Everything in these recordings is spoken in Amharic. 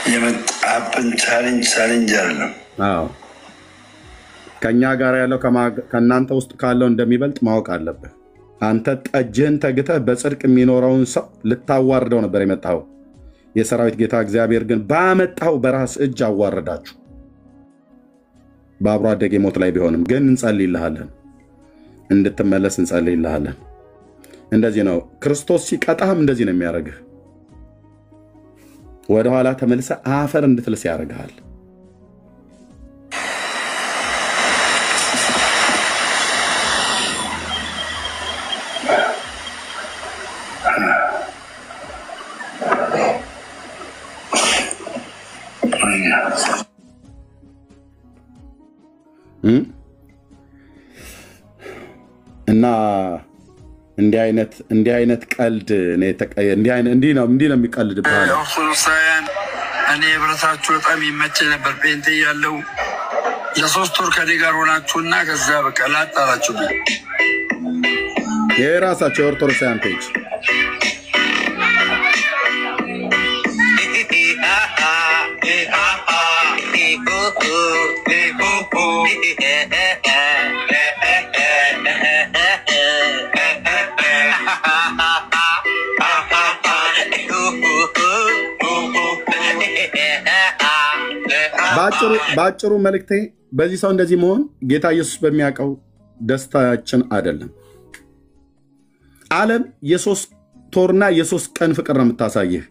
የመጣብን ቻሌንጅ አይደለም። አዎ ከኛ ጋር ያለው ከናንተ ውስጥ ካለው እንደሚበልጥ ማወቅ አለብህ። አንተ ጠጅህን ተግተህ በጽድቅ የሚኖረውን ሰው ልታዋርደው ነበር የመጣው። የሰራዊት ጌታ እግዚአብሔር ግን ባመጣው በራስ እጅ አዋረዳችሁ። በአብሮ አደጌ ሞት ላይ ቢሆንም ግን እንጸልይልሃለን፣ እንድትመለስ እንጸልይልሃለን። እንደዚህ ነው ክርስቶስ ሲቀጣህም እንደዚህ ነው የሚያደርግህ። ወደ ኋላ ተመልሰ አፈር እንድትልስ ያደርግሃል። እና እንዲህ አይነት ቀልድ እንዲህ ነው የሚቀልድብሃል። ኦርቶዶክሳውያን እኔ ህብረታችሁ በጣም ይመቸኝ ነበር። ጴንጤ ያለው ለ3 ወር ከኔ ጋር ሆናችሁና ከዛ በቃ ላጣላችሁ። የራሳቸው የኦርቶዶክሳውያን ፔጅ ባጭሩ መልእክቴ በዚህ ሰው እንደዚህ መሆን ጌታ ኢየሱስ በሚያውቀው ደስታችን አይደለም። ዓለም የ3 ወርና የ3 ቀን ፍቅር ነው የምታሳየህ።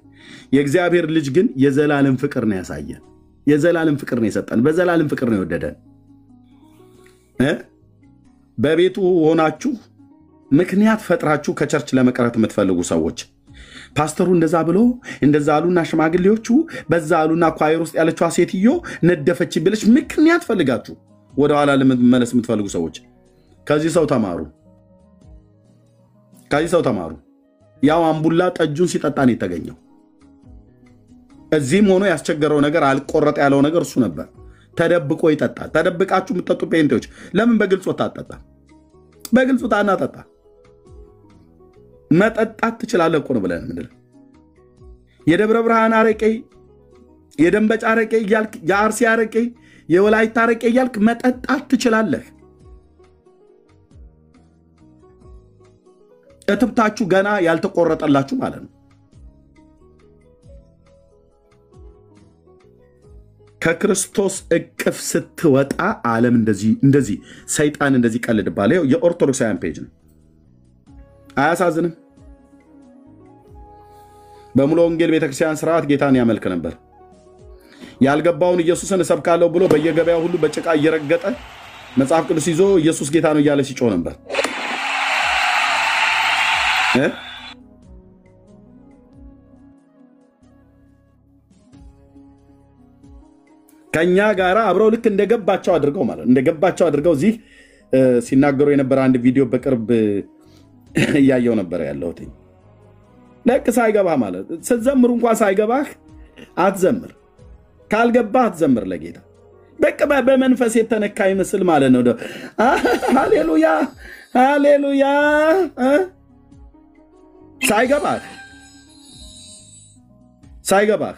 የእግዚአብሔር ልጅ ግን የዘላለም ፍቅር ነው ያሳየን። የዘላለም ፍቅር ነው የሰጠን። በዘላለም ፍቅር ነው የወደደን። በቤቱ ሆናችሁ ምክንያት ፈጥራችሁ ከቸርች ለመቅረት የምትፈልጉ ሰዎች ፓስተሩ እንደዛ ብሎ እንደዛ አሉና ሽማግሌዎቹ በዛ አሉና ኳየር ውስጥ ያለችዋ ሴትዮ ነደፈች ብለሽ ምክንያት ፈልጋችሁ ወደ ኋላ ለመመለስ የምትፈልጉ ሰዎች ከዚህ ሰው ተማሩ። ያው አምቡላ ጠጁን ሲጠጣ ነው የተገኘው። እዚህም ሆኖ ያስቸገረው ነገር አልቆረጥ ያለው ነገር እሱ ነበር። ተደብቆ ይጠጣል። ተደብቃችሁ የምትጠጡ ጴንጤዎች ለምን በግልጽ ወጣጣ? በግልጽ ወጣና ጠጣ። መጠጣት ትችላለህ እኮ ነው ብለን ምንድን የደብረ ብርሃን አረቄ፣ የደንበጫ አረቄ እያልክ የአርሲ አረቄ፣ የወላይታ አረቄ እያልክ መጠጣት ትችላለህ። እትብታችሁ ገና ያልተቆረጠላችሁ ማለት ነው። ከክርስቶስ እቅፍ ስትወጣ ዓለም እንደዚህ ሰይጣን እንደዚህ ቀልድባል። የኦርቶዶክሳውያን ፔጅ ነው። አያሳዝንም? በሙሉ ወንጌል ቤተክርስቲያን ስርዓት ጌታን ያመልክ ነበር። ያልገባውን ኢየሱስን እሰብካለሁ ብሎ በየገበያው ሁሉ በጭቃ እየረገጠ መጽሐፍ ቅዱስ ይዞ ኢየሱስ ጌታ ነው እያለ ሲጮህ ነበር። ከኛ ጋራ አብረው ልክ እንደገባቸው አድርገው እዚህ ሲናገሩ የነበረ አንድ ቪዲዮ በቅርብ እያየው ነበር ያለሁት። ለክ ሳይገባህ ማለት ስትዘምሩ እንኳን ሳይገባህ አትዘምር፣ ካልገባህ አትዘምር ለጌታ። በቃ በመንፈስ የተነካ ይመስል ማለት ነው። ሃሌሉያ ሃሌሉያ ሳይገባህ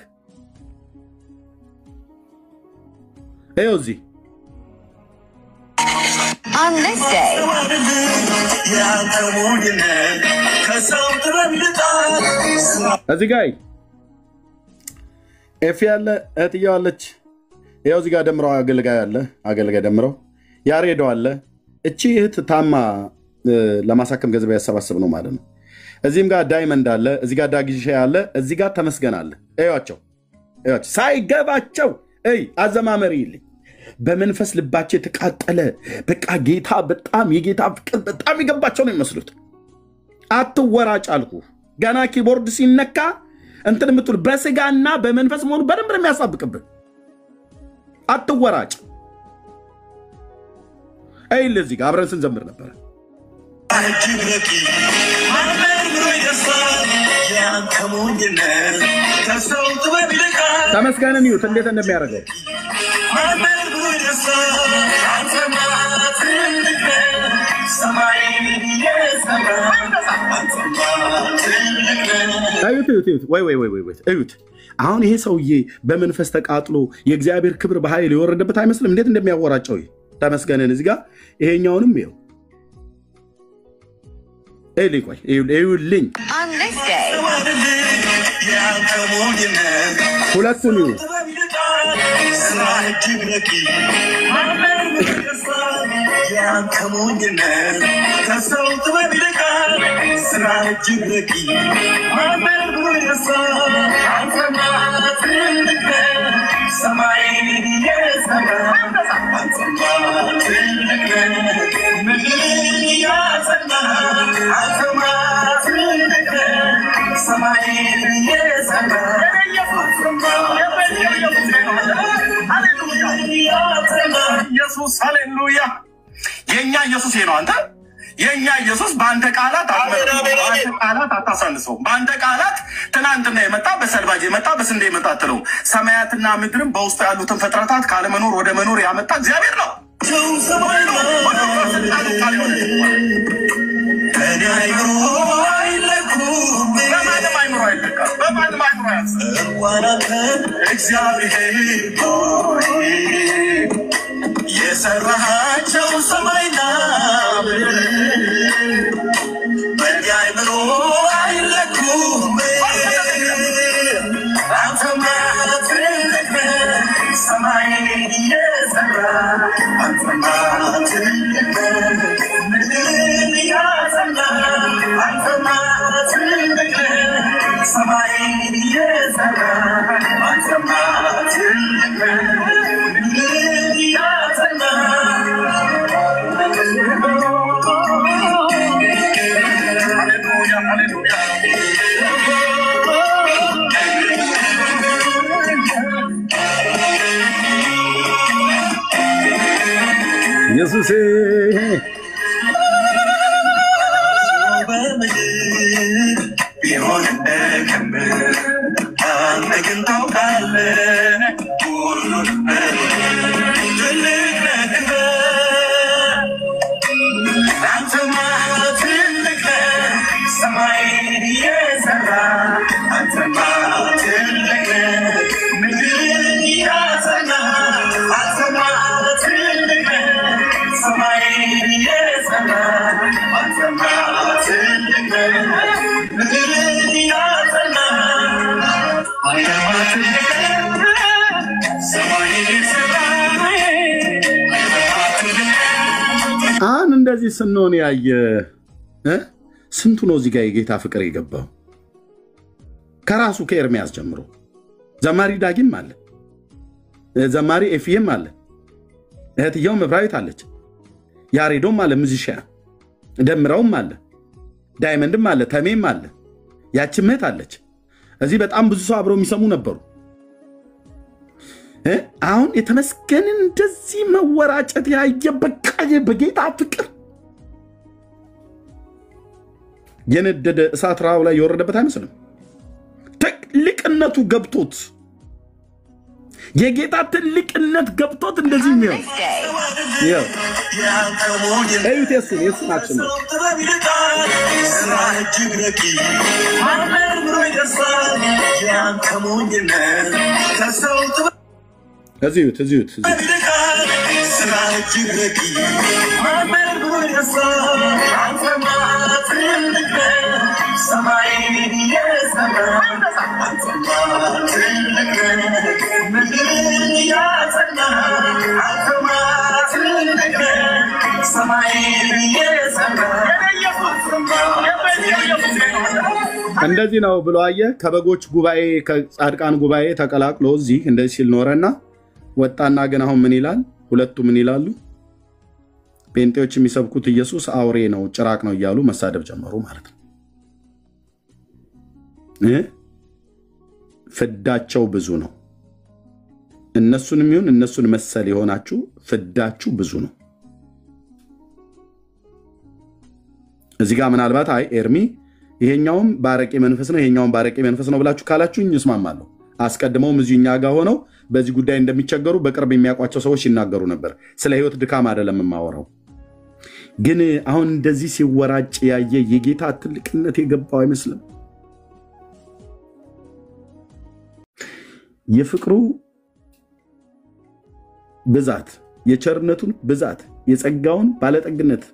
እዚህ On this day, እዚህ ጋር ኤፍ ያለ እህትየው አለች። ይኸው እዚህ ጋር ደምረው አገልጋይ ደምረው ያሬዶ አለ። እቺ እህት ታማ ለማሳከም ገንዘብ ያሰባስብ ነው ማለት ነው። እዚህም ጋር ዳይመንድ አለ፣ እዚህ ጋር ዳግሻ አለ፣ እዚህ ጋር ተመስገን አለ። እዩዋቸው ሳይገባቸው አዘማመሪ ይልኝ በመንፈስ ልባቸው የተቃጠለ በቃ ጌታ በጣም የጌታ ፍቅር በጣም ይገባቸው ነው የሚመስሉት። አትወራጭ አልኩ። ገና ኪቦርድ ሲነካ እንትን የምትሉ በስጋና በመንፈስ መሆኑ በደንብ ነው የሚያሳብቅብህ። አትወራጭ። ለዚህ ጋር አብረን ስንዘምር ነበር። ተመስገንን ይዩት እንዴት እንደሚያደርገው። እዩት። አሁን ይሄ ሰውዬ በመንፈስ ተቃጥሎ የእግዚአብሔር ክብር በኃይል የወረደበት አይመስልም? እንዴት እንደሚያወራጨው ተመስገንን። እዚህ ጋር ይሄኛውንም ይኸው ቆይ ይኸውልኝ ሁለቱን ኢየሱስ ሃሌሉያ የኛ ኢየሱስ ነው አንተ የኛ ኢየሱስ በአንተ ቃላት አታሳንሰው በአንተ ቃላት ትናንትና የመጣ በሰልባጅ የመጣ በስንዴ የመጣ አትለው ሰማያትና ምድርም በውስጡ ያሉትን ፍጥረታት ካለመኖር ወደ መኖር ያመጣ እግዚአብሔር ነው የሰራሃቸው ሰማይና በያይምሮ አይለኩም አንተማ ትልቅ ሰማይን የሰራ አንተማ ትልቅ ምድርን ያጸና አንተማ ትልቅ ሰማይን የሰራ አንተማ ትልቅ ምድርን ያጸና ኢየሱስ ቢሆን እንደከምር አንተ ግን ታውቃለህ ሁሉን ትልቅ ነህ አንተማ ትልቅ ሰማይን የሰራ አንተማ ትልቅ ምድርን ያጸና አንተማ ትልቅ ሰማይን የሰራ አንተማ ትልቅ ምድርን ያጸና አንተማ ትልቅ ሰማይን የሰራ አሁን እንደዚህ ስንሆን ያየ ስንቱ ነው እዚህ ጋር የጌታ ፍቅር የገባው? ከራሱ ከኤርሚያስ ጀምሮ ዘማሪ ዳጊም አለ፣ ዘማሪ ኤፍኤም አለ፣ እህትየው መብራዊት አለች፣ ያሬዶም አለ፣ ሙዚሻ ደምረውም አለ፣ ዳይመንድም አለ፣ ተሜም አለ፣ ያቺም እህት አለች። እዚህ በጣም ብዙ ሰው አብረው የሚሰሙ ነበሩ። አሁን የተመስገንን እንደዚህ መወራጨት ያየ በቃ በጌታ ፍቅር የነደደ እሳት ራው ላይ የወረደበት አይመስልም? ትልቅነቱ ገብቶት የጌታ ትልቅነት ገብቶት እንደዚህ የሚሆን እዩት። የሱን አክሽን ነው እዚሁት እንደዚህ ነው ብሎ አየ። ከበጎች ጉባኤ ከጻድቃን ጉባኤ ተቀላቅሎ እዚህ እንደዚህ ሲል ኖረና ወጣና ግን አሁን ምን ይላል? ሁለቱ ምን ይላሉ? ጴንጤዎች የሚሰብኩት ኢየሱስ አውሬ ነው፣ ጭራቅ ነው እያሉ መሳደብ ጀመሩ ማለት ነው። ፍዳቸው ብዙ ነው። እነሱንም ይሁን እነሱን መሰል የሆናችሁ ፍዳችሁ ብዙ ነው። እዚህ ጋር ምናልባት አይ ኤርሚ ይሄኛውም ባረቄ መንፈስ ነው ይሄኛውም ባረቄ መንፈስ ነው ብላችሁ ካላችሁኝ እስማማለሁ። አስቀድመውም እዚህኛ ጋር ሆነው በዚህ ጉዳይ እንደሚቸገሩ በቅርብ የሚያውቋቸው ሰዎች ይናገሩ ነበር። ስለ ህይወት ድካም አይደለም የማወራው። ግን አሁን እንደዚህ ሲወራጭ ያየ የጌታ ትልቅነት የገባው አይመስልም። የፍቅሩ ብዛት፣ የቸርነቱን ብዛት፣ የጸጋውን ባለጠግነት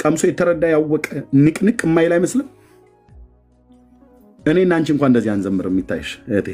ቀምሶ የተረዳ ያወቀ ንቅንቅ የማይል አይመስልም። እኔና አንቺ እንኳን እንደዚህ አንዘምር የሚታይሽ እህቴ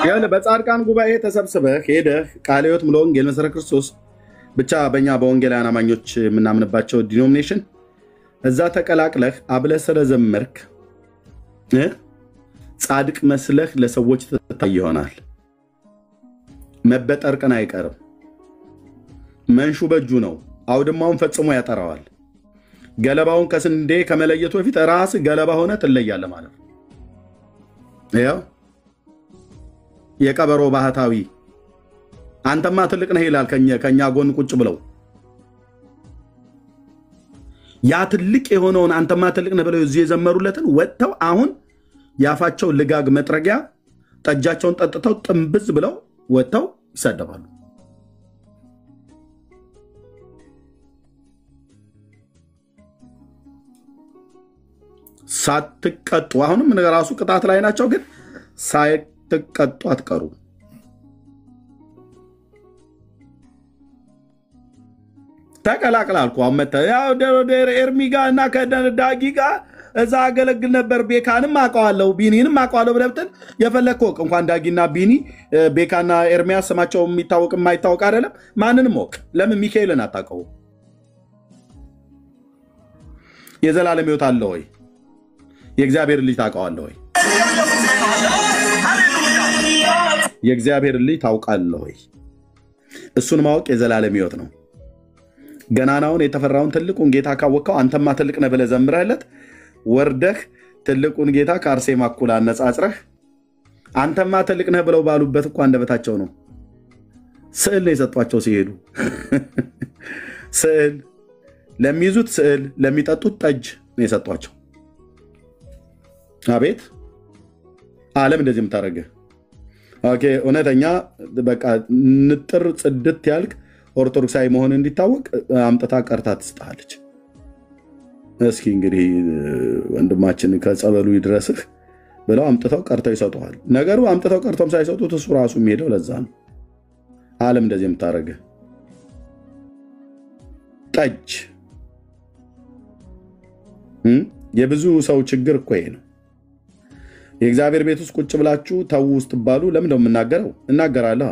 ያለ በጻድቃን ጉባኤ ተሰብስበህ ሄደህ ቃለ ሕይወት ሙሉ ወንጌል መሰረ ክርስቶስ ብቻ በእኛ በወንጌላውያን አማኞች የምናምንባቸው ዲኖሚኔሽን እዛ ተቀላቅለህ አብለህ ስለዘመርክ ጻድቅ መስለህ ለሰዎች ትታይ ይሆናል። መበጠር ቀን አይቀርም። መንሹ በእጁ ነው፣ አውድማውን ፈጽሞ ያጠራዋል። ገለባውን ከስንዴ ከመለየቱ በፊት ራስ ገለባ ሆነ ትለያለህ ማለት ነው። ያው የቀበሮ ባህታዊ አንተማ ትልቅ ነህ ይላል ከኛ ጎን ቁጭ ብለው። ያ ትልቅ የሆነውን አንተማ ትልቅ ነህ ብለው እዚህ የዘመሩለትን ወጥተው አሁን ያፋቸው ልጋግ መጥረጊያ ጠጃቸውን ጠጥተው ጥንብዝ ብለው ወጥተው ይሳደባሉ። ሳትቀጡ አሁንም ራሱ ቅጣት ላይ ናቸው፣ ግን ሳትቀጡ አትቀሩ። ተቀላቅላልኩ አመጣ ያው ኤርሚ ጋር እና ከዳጊ ጋር እዛ አገለግል ነበር። ቤካንም አውቀዋለሁ ቢኒንም አውቀዋለሁ ብለብተን የፈለከው እንኳን ዳጊና ቢኒ ቤካና ኤርሚያስ ስማቸው የሚታወቅ የማይታወቅ አይደለም። ማንንም ወቅ ለምን ሚካኤልን አታውቀው? የዘላለም ሕይወት አለ ወይ? የእግዚአብሔር ልጅ ታውቀዋለህ ወይ? የእግዚአብሔር ልጅ ታውቃለህ ወይ? እሱን ማወቅ የዘላለም ሕይወት ነው። ገናናውን የተፈራውን ትልቁን ጌታ ካወቀው አንተማ ትልቅ ነህ ብለህ ዘምረህለት ወርደህ ትልቁን ጌታ ከአርሴማ እኩል አነጻጽረህ አንተማ ትልቅ ነህ ብለው ባሉበት እኮ አንደበታቸው ነው ስዕል ነው የሰጧቸው ሲሄዱ። ስዕል ለሚይዙት ስዕል ለሚጠጡት ጠጅ ነው የሰጧቸው። አቤት ዓለም እንደዚህ የምታደርገ ኦኬ። እውነተኛ በቃ ንጥር ጽድት ያልክ ኦርቶዶክሳዊ መሆን እንዲታወቅ አምጥታ ቀርታ ትስጣለች። እስኪ እንግዲህ ወንድማችን ከጸበሉ ይድረስህ ብለው አምጥተው ቀርተው ይሰጡሃል። ነገሩ አምጥተው ቀርተውም ሳይሰጡት እሱ ራሱ የሚሄደው ለዛ ነው። ዓለም እንደዚህ የምታደርገ ጠጅ የብዙ ሰው ችግር እኮ ይሄ ነው። የእግዚአብሔር ቤት ውስጥ ቁጭ ብላችሁ ተው ውስጥ ባሉ ለምን ነው የምናገረው? እናገራለሁ።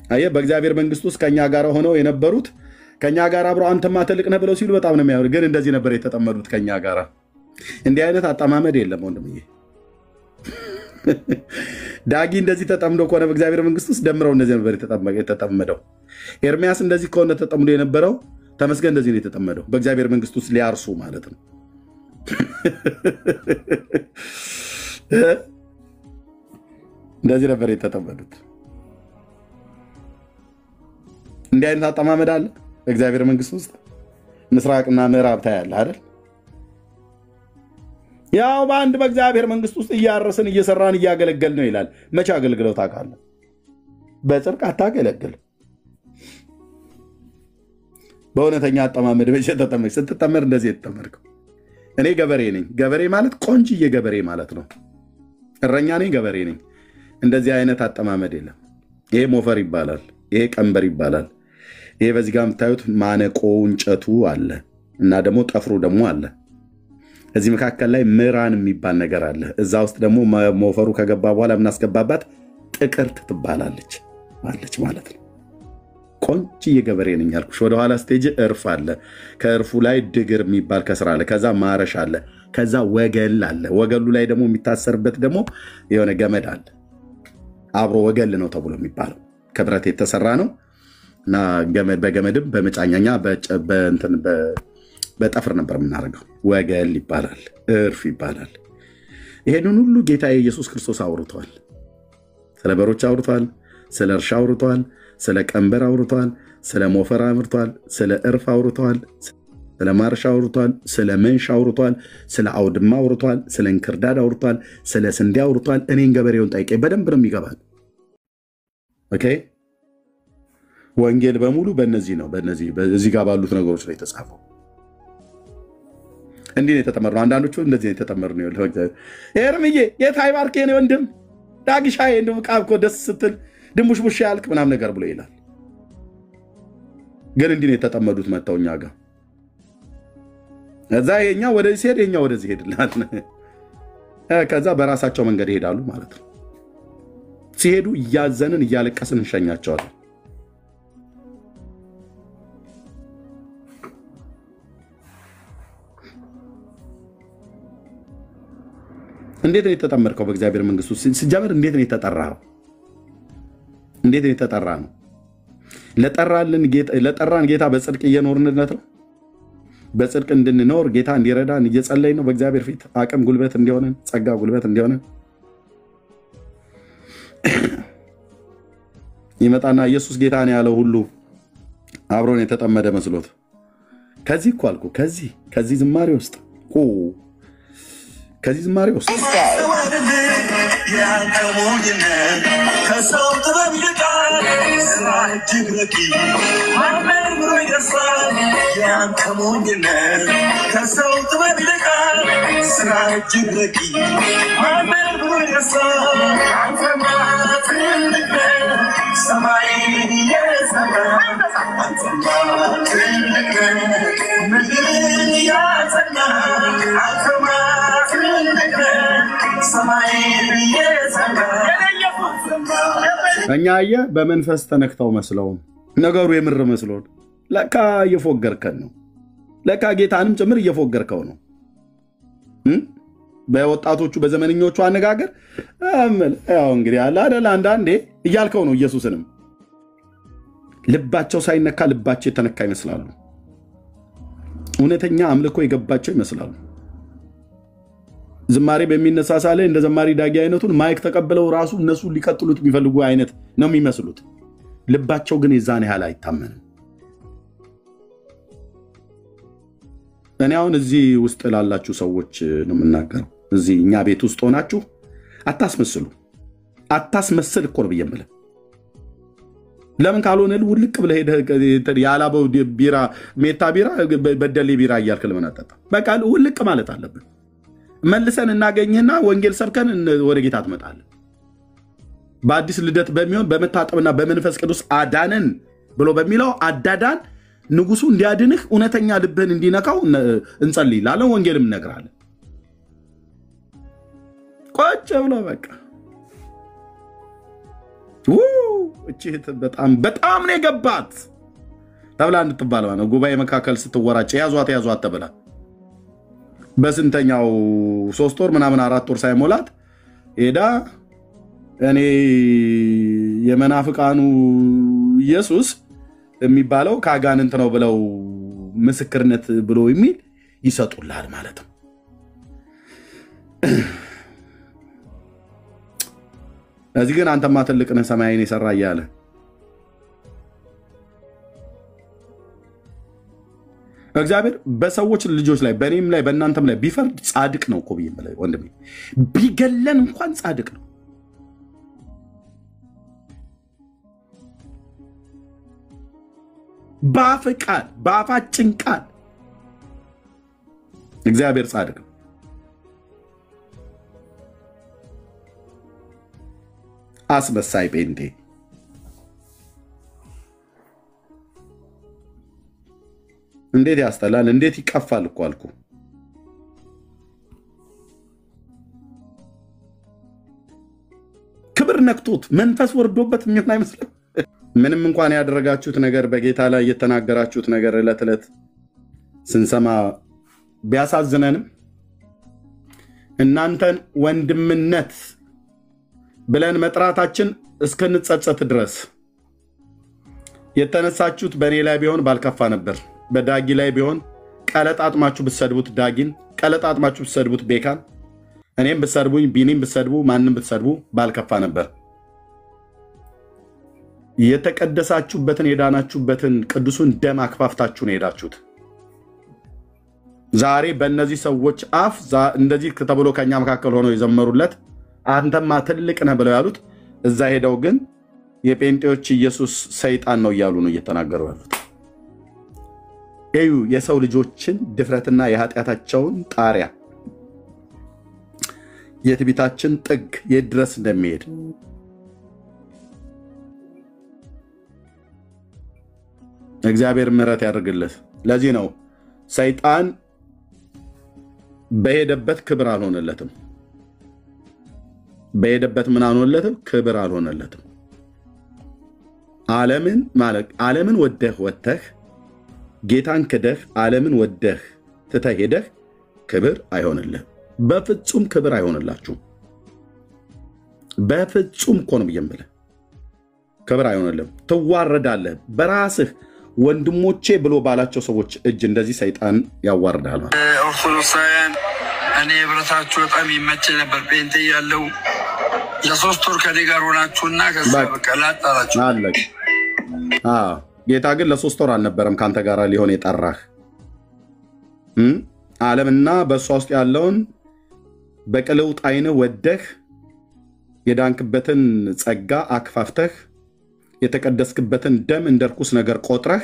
አየህ በእግዚአብሔር መንግስት ውስጥ ከኛ ጋር ሆነው የነበሩት ከኛ ጋር አብረው አንተማ ትልቅ ነህ ብለው ሲሉ በጣም ነው የሚያምር። ግን እንደዚህ ነበር የተጠመዱት ከኛ ጋር። እንዲህ አይነት አጠማመድ የለም ወንድምዬ። ዳጊ እንደዚህ ተጠምዶ ከሆነ በእግዚአብሔር መንግስት ውስጥ ደምረው እንደዚህ ነበር የተጠመደው። ኤርሚያስ እንደዚህ ከሆነ ተጠምዶ የነበረው ተመስገን እንደዚህ ነው የተጠመደው በእግዚአብሔር መንግስት ውስጥ ሊያርሱ ማለት ነው። እንደዚህ ነበር የተጠመዱት። እንዲህ አይነት አጠማመድ አለ በእግዚአብሔር መንግስት ውስጥ። ምስራቅና ምዕራብ ታያለህ አይደል? ያው በአንድ በእግዚአብሔር መንግስት ውስጥ እያረስን እየሰራን እያገለገል ነው ይላል። መቼ አገልግለው ታውቃለህ? በጽድቅ አታገለግል። በእውነተኛ አጠማመድ መቼ ተጠመድክ? ስትጠመድ እንደዚህ የተጠመድከው። እኔ ገበሬ ነኝ። ገበሬ ማለት ቆንጅዬ ገበሬ ማለት ነው። እረኛ ነኝ፣ ገበሬ ነኝ። እንደዚህ አይነት አጠማመድ የለም። ይሄ ሞፈር ይባላል። ይሄ ቀንበር ይባላል። ይሄ በዚህ ጋር የምታዩት ማነቆ እንጨቱ አለ እና ደግሞ ጠፍሩ ደግሞ አለ። እዚህ መካከል ላይ ምራን የሚባል ነገር አለ። እዛ ውስጥ ደግሞ ሞፈሩ ከገባ በኋላ የምናስገባባት ጥቅርት ትባላለች አለች ማለት ነው። ቆንጅዬ ገበሬ ነኝ ያልኩሽ። ወደኋላ ስቴጅ እርፍ አለ። ከእርፉ ላይ ድግር የሚባል ከስራ አለ። ከዛ ማረሻ አለ። ከዛ ወገል አለ። ወገሉ ላይ ደግሞ የሚታሰርበት ደግሞ የሆነ ገመድ አለ። አብሮ ወገል ነው ተብሎ የሚባለው ከብረት የተሰራ ነው። እና በገመድም በመጫኛኛ በጠፍር ነበር የምናደርገው። ወገል ይባላል፣ እርፍ ይባላል። ይሄንን ሁሉ ጌታ ኢየሱስ ክርስቶስ አውርቷል። ስለ በሮች አውርቷል፣ ስለ እርሻ አውርቷል፣ ስለ ቀንበር አውርቷል፣ ስለ ሞፈር አውርቷል፣ ስለ እርፍ አውርቷል፣ ስለ ማርሻ አውርቷል፣ ስለ መንሻ አውርቷል፣ ስለ አውድማ አውርቷል፣ ስለ እንክርዳድ አውርቷል፣ ስለ ስንዴ አውርቷል። እኔን ገበሬውን ጠይቄ በደንብ ነው የሚገባል። ኦኬ ወንጌል በሙሉ በእነዚህ ነው፣ በዚህ ጋር ባሉት ነገሮች ላይ የተጻፈው። እንዲህ ነው የተጠመርነው። አንዳንዶቹ እንደዚህ ነው የተጠመርነው። ኤርምዬ ጌታ ይባርክ የኔ ወንድም ዳግሻዬ፣ እንደው ቃብኮ ደስ ስትል ድሙሽሙሽ ያልክ ምናምን ነገር ብሎ ይላል። ግን እንዲህ ነው የተጠመዱት መተው እኛ ጋር። እዛ የኛ ወደዚህ ሲሄድ የኛ ወደዚህ ሄድላል። ከዛ በራሳቸው መንገድ ይሄዳሉ ማለት ነው። ሲሄዱ እያዘንን እያለቀስን እንሸኛቸዋለን። እንዴት ነው የተጠመርከው በእግዚአብሔር መንግስት ውስጥ? ሲጀምር እንዴት ነው የተጠራኸው? እንዴት ነው የተጠራ ነው? ለጠራን ጌታ በጽድቅ እየኖርንለት ነው። በጽድቅ እንድንኖር ጌታ እንዲረዳን እየጸለይን ነው። በእግዚአብሔር ፊት አቅም ጉልበት እንዲሆነን፣ ጸጋ ጉልበት እንዲሆነን ይመጣና ኢየሱስ ጌታ ነው ያለው ሁሉ አብሮን የተጠመደ መስሎት ከዚህ እኮ አልኩ ከዚህ ዝማሬ ውስጥ ከዚህ ዝማሬ ውስጥ እኛ በመንፈስ ተነክተው መስለው ነገሩ የምር መስሎን ለካ እየፎገርከን ነው። ለካ ጌታንም ጭምር እየፎገርከው ነው። በወጣቶቹ በዘመንኞቹ አነጋገር ያው እንግዲህ አለ አይደል አንዳንዴ እያልከው ነው። ኢየሱስንም ልባቸው ሳይነካ ልባቸው የተነካ ይመስላሉ። እውነተኛ አምልኮ የገባቸው ይመስላሉ። ዝማሬ በሚነሳ ሳለ እንደ ዘማሪ ዳጊ አይነቱን ማይክ ተቀበለው ራሱ እነሱ ሊቀጥሉት የሚፈልጉ አይነት ነው የሚመስሉት። ልባቸው ግን የዛን ያህል አይታመንም። እኔ አሁን እዚህ ውስጥ ላላችሁ ሰዎች ነው የምናገረው። እዚህ እኛ ቤት ውስጥ ሆናችሁ አታስመስሉ። አታስመስል እኮ ነው ብየምልህ። ለምን ካልሆነ ውልቅ ብለህ ሄደህ ያላበው ቢራ ሜታ ቢራ በደሌ ቢራ እያልክ ለምን አጠጣ? በቃ ውልቅ ማለት አለብን። መልሰን እናገኝና ወንጌል ሰብከን ወደ ጌታ ትመጣለህ። በአዲስ ልደት በሚሆን በመታጠብና በመንፈስ ቅዱስ አዳነን ብሎ በሚለው አዳዳን ንጉሱ እንዲያድንህ እውነተኛ ልብህን እንዲነካው እንጸልይላለን። ወንጌልም እነግራለን። ቆጭ ብሎ በቃ እቺት በጣም ነው የገባት ተብላ እንድትባለው ነው። ጉባኤ መካከል ስትወራጭ ያዟት ተብላ በስንተኛው 3 ወር ምናምን 4 ወር ሳይሞላት ሄዳ እኔ የመናፍቃኑ ኢየሱስ የሚባለው ካጋንንት ነው ብለው ምስክርነት ብሎ የሚል ይሰጡላል ማለት ነው። እዚህ ግን አንተማ ትልቅ ነህ ሰማይን የሰራ እያለ እግዚአብሔር በሰዎች ልጆች ላይ በእኔም ላይ በእናንተም ላይ ቢፈርድ ጻድቅ ነው እኮ ብዬ ወንድሜ፣ ቢገለን እንኳን ጻድቅ ነው። በአፍ ቃል በአፋችን ቃል እግዚአብሔር ጻድቅ ነው። አስመሳይ ጴንጤ እንዴት ያስጠላል! እንዴት ይቀፋል እኮ አልኩ። ክብር ነክቶት መንፈስ ወርዶበት የሚሆን አይመስልም። ምንም እንኳን ያደረጋችሁት ነገር በጌታ ላይ የተናገራችሁት ነገር ዕለት ዕለት ስንሰማ ቢያሳዝነንም እናንተን ወንድምነት ብለን መጥራታችን እስከንጸጸት ድረስ የተነሳችሁት በእኔ ላይ ቢሆን ባልከፋ ነበር። በዳጊ ላይ ቢሆን ቀለጣጥማችሁ ብትሰድቡት ዳጊን፣ ቀለጣጥማችሁ ብትሰድቡት ቤካን፣ እኔም ብትሰድቡኝ፣ ቢኒም ብትሰድቡ፣ ማንም ብትሰድቡ ባልከፋ ነበር። የተቀደሳችሁበትን የዳናችሁበትን ቅዱሱን ደም አክፋፍታችሁ ነው ሄዳችሁት። ዛሬ በእነዚህ ሰዎች አፍ እንደዚህ ተብሎ ከኛ መካከል ሆነው የዘመሩለት አንተማ ትልቅ ነህ ብለው ያሉት እዛ ሄደው ግን የጴንጤዎች ኢየሱስ ሰይጣን ነው እያሉ ነው እየተናገሩ ያሉት። እዩ የሰው ልጆችን ድፍረትና የኃጢአታቸውን ጣሪያ የትዕቢታችን ጥግ የት ድረስ እንደሚሄድ እግዚአብሔር ምሕረት ያደርግለት። ለዚህ ነው ሰይጣን በሄደበት ክብር አልሆነለትም። በሄደበት ምን አልሆነለትም? ክብር አልሆነለትም። ዓለምን ወደህ ወጥተህ ጌታን ክደህ ዓለምን ወደህ ትተህ ሄደህ ክብር አይሆንልህም። በፍጹም ክብር አይሆንላችሁም። በፍጹም እኮ ነው ብዬም ብለህ ክብር አይሆንልህም። ትዋረዳለህ። በራስህ ወንድሞቼ ብሎ ባላቸው ሰዎች እጅ እንደዚህ ሰይጣን ያዋርዳል። ኦርቶዶክሳውያን እኔ ህብረታችሁ በጣም ይመች ነበር። ጴንጤ ያለው ለ3 ወር ከኔ ጋር ሆናችሁና ከዛ በቃ ላጣላችሁ አለቅ። ጌታ ግን ለ3 ወር አልነበረም ካንተ ጋር ሊሆን የጠራህ። ዓለምና በእሷ ውስጥ ያለውን በቅልውጥ አይነ ወደህ የዳንክበትን ጸጋ አክፋፍተህ የተቀደስክበትን ደም እንደ ርኩስ ነገር ቆጥረህ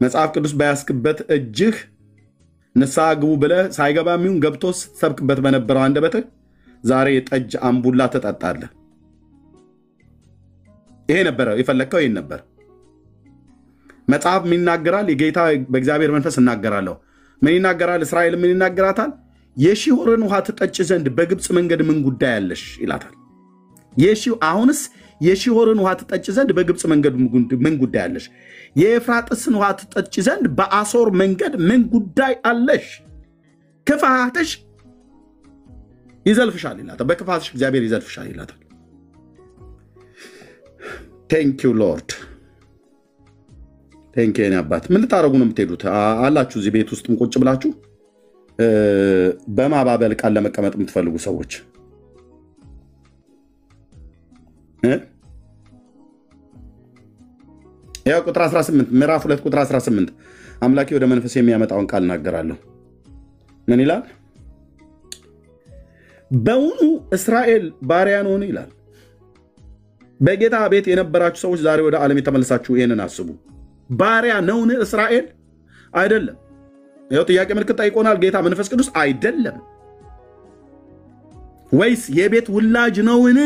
መጽሐፍ ቅዱስ ባያስክበት እጅህ ንስሐ ግቡ ብለህ ሳይገባም ይሁን ገብቶ ስትሰብክበት በነበረው አንደበትህ ዛሬ ጠጅ አምቡላ ትጠጣለህ። ይሄ ነበር የፈለከው። ይሄን ነበር መጽሐፍ ምን ይናገራል? የጌታ በእግዚአብሔር መንፈስ እናገራለሁ። ምን ይናገራል? እስራኤል ምን ይናገራታል? የሺሖርን ውሃ ትጠጭ ዘንድ በግብፅ መንገድ ምን ጉዳይ አለሽ ይላታል። አሁንስ የሺሖርን ውሃ ትጠጭ ዘንድ በግብፅ መንገድ ምን ጉዳይ አለሽ? የኤፍራጥስን ውሃ ትጠጭ ዘንድ በአሶር መንገድ ምን ጉዳይ አለሽ? ክፋትሽ ይዘልፍሻል ይላታል። በክፋትሽ እግዚአብሔር ይዘልፍሻል ይላታል። ቴንክ ዩ ሎርድ ቴንክ ዩ አባት። ምን ልታረጉ ነው የምትሄዱት? አላችሁ እዚህ ቤት ውስጥም ቁጭ ብላችሁ በማባበል ቃል ለመቀመጥ የምትፈልጉ ሰዎች ያው ቁጥር 18 ምዕራፍ 2 ቁጥር 18 አምላኬ ወደ መንፈስ የሚያመጣውን ቃል እናገራለሁ። ምን ይላል? በውኑ እስራኤል ባሪያ ነውን ይላል። በጌታ ቤት የነበራችሁ ሰዎች ዛሬ ወደ ዓለም የተመለሳችሁ ይሄንን አስቡ። ባሪያ ነውን እስራኤል? አይደለም። ያው ጥያቄ ምልክት ጠይቆናል ጌታ መንፈስ ቅዱስ። አይደለም። ወይስ የቤት ውላጅ ነውን?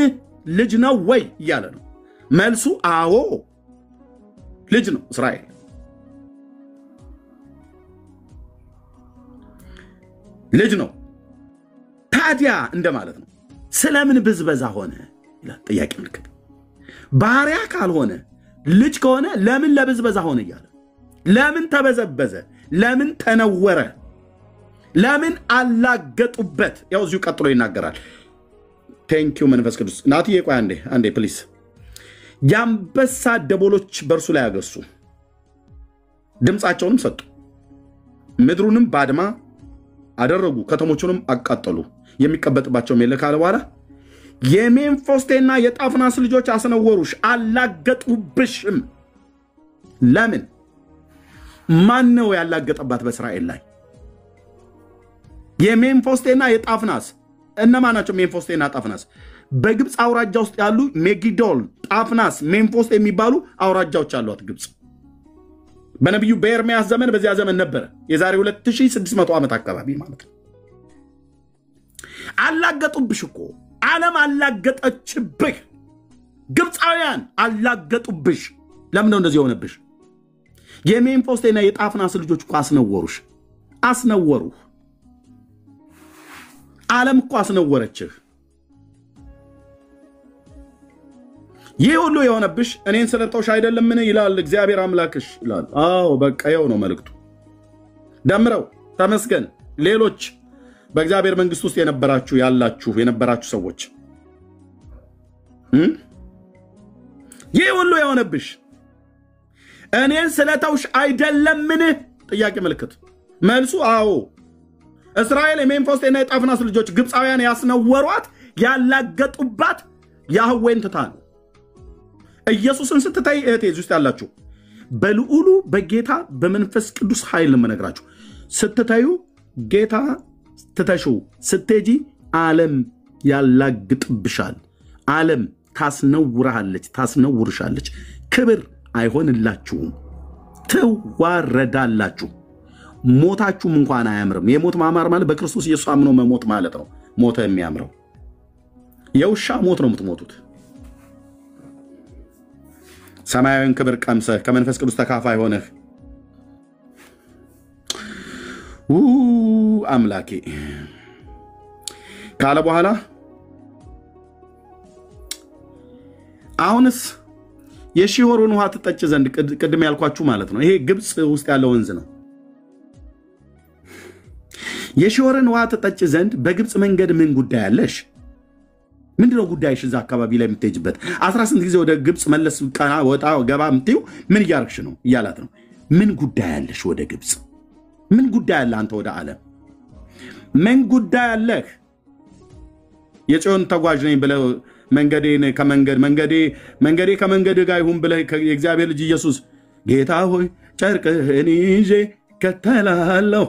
ልጅ ነው ወይ እያለ ነው። መልሱ አዎ ልጅ ነው እስራኤል። ልጅ ነው። ታዲያ እንደማለት ነው። ስለምን ብዝበዛ ሆነ ይላል ጥያቄ ምልክት። ባሪያ ካልሆነ ልጅ ከሆነ ለምን ለብዝበዛ ሆነ እያለ ለምን ተበዘበዘ? ለምን ተነወረ? ለምን አላገጡበት? ያው እዚሁ ቀጥሎ ይናገራል። ቴንኪዩ መንፈስ ቅዱስ። ናትዬ ቆይ አንዴ ፕሊስ። የአንበሳ ደቦሎች በእርሱ ላይ ያገሱ፣ ድምፃቸውንም ሰጡ፣ ምድሩንም ባድማ አደረጉ፣ ከተሞቹንም አቃጠሉ፣ የሚቀበጥባቸውም የለ ካለ በኋላ የሜምፎስቴና የጣፍናስ ልጆች አስነወሩሽ፣ አላገጡብሽም። ለምን? ማን ነው ያላገጠባት በእስራኤል ላይ? የሜምፎስቴና የጣፍናስ እነማን ናቸው? ሜምፎስቴና ጣፍናስ በግብፅ አውራጃ ውስጥ ያሉ ሜጊዶል፣ ጣፍናስ፣ ሜምፎስቴ የሚባሉ አውራጃዎች አሏት ግብፅ። በነቢዩ በኤርምያስ ዘመን በዚያ ዘመን ነበረ። የዛሬ 2600 ዓመት አካባቢ ማለት ነው። አላገጡብሽ እኮ ዓለም አላገጠችብህ። ግብፃውያን አላገጡብሽ። ለምን ነው እንደዚህ የሆነብሽ? የሜምፎስቴና የጣፍናስ ልጆች እኮ አስነወሩሽ፣ አስነወሩህ። ዓለም እኮ አስነወረችህ። ይህ ሁሉ የሆነብሽ እኔን ስለተውሽ አይደለምን ይላል እግዚአብሔር አምላክሽ ይላል። አዎ በቃ ይኸው ነው መልእክቱ። ደምረው ተመስገን። ሌሎች በእግዚአብሔር መንግስት ውስጥ የነበራችሁ ሰዎች ይህ ሁሉ የሆነብሽ እኔን ስለተውሽ አይደለምን? ጥያቄ ምልክት። መልሱ አዎ። እስራኤል የሜምፎስቴና የጣፍናስ ልጆች ግብፃውያን ያስነወሯት ያላገጡባት ያህዌን ትታ ነው። ኢየሱስን ስትታይ እህቴ እዚህ ውስጥ ያላችሁ በልዑሉ በጌታ በመንፈስ ቅዱስ ኃይል መነግራችሁ ስትታዩ ጌታ ትተሽው ስትሄጂ ዓለም ያላግጥብሻል። ዓለም ታስነውርሃለች፣ ታስነውርሻለች። ክብር አይሆንላችሁም፣ ትዋረዳላችሁ። ሞታችሁም እንኳን አያምርም። የሞት ማማር ማለት በክርስቶስ ኢየሱስ አምኖ መሞት ማለት ነው። ሞተ የሚያምረው የውሻ ሞት ነው የምትሞቱት። ሰማያዊን ክብር ቀምሰህ ከመንፈስ ቅዱስ ተካፋይ ሆነህ አምላኬ ካለ በኋላ አሁንስ የሺሆርን ውሃ ትጠጭ ዘንድ ቅድም ያልኳችሁ ማለት ነው። ይሄ ግብፅ ውስጥ ያለው ወንዝ ነው። የሺሆርን ውሃ ትጠጭ ዘንድ በግብፅ መንገድ ምን ጉዳይ አለሽ? ምንድነው ጉዳይሽ? እዛ አካባቢ ላይ የምትሄጅበት 18 ጊዜ ወደ ግብፅ መለስ ቀና ወጣ ገባ የምትይው ምን እያረግሽ ነው እያላት ነው። ምን ጉዳይ አለሽ ወደ ግብፅ? ምን ጉዳይ አለ አንተ ወደ ዓለም? ምን ጉዳይ አለህ? የጽዮን ተጓዥ ነኝ ብለህ መንገዴ ከመንገድ ጋር ይሁን ብለህ የእግዚአብሔር ልጅ ኢየሱስ ጌታ ሆይ ጨርቅህን ይዤ ከተላለሁ፣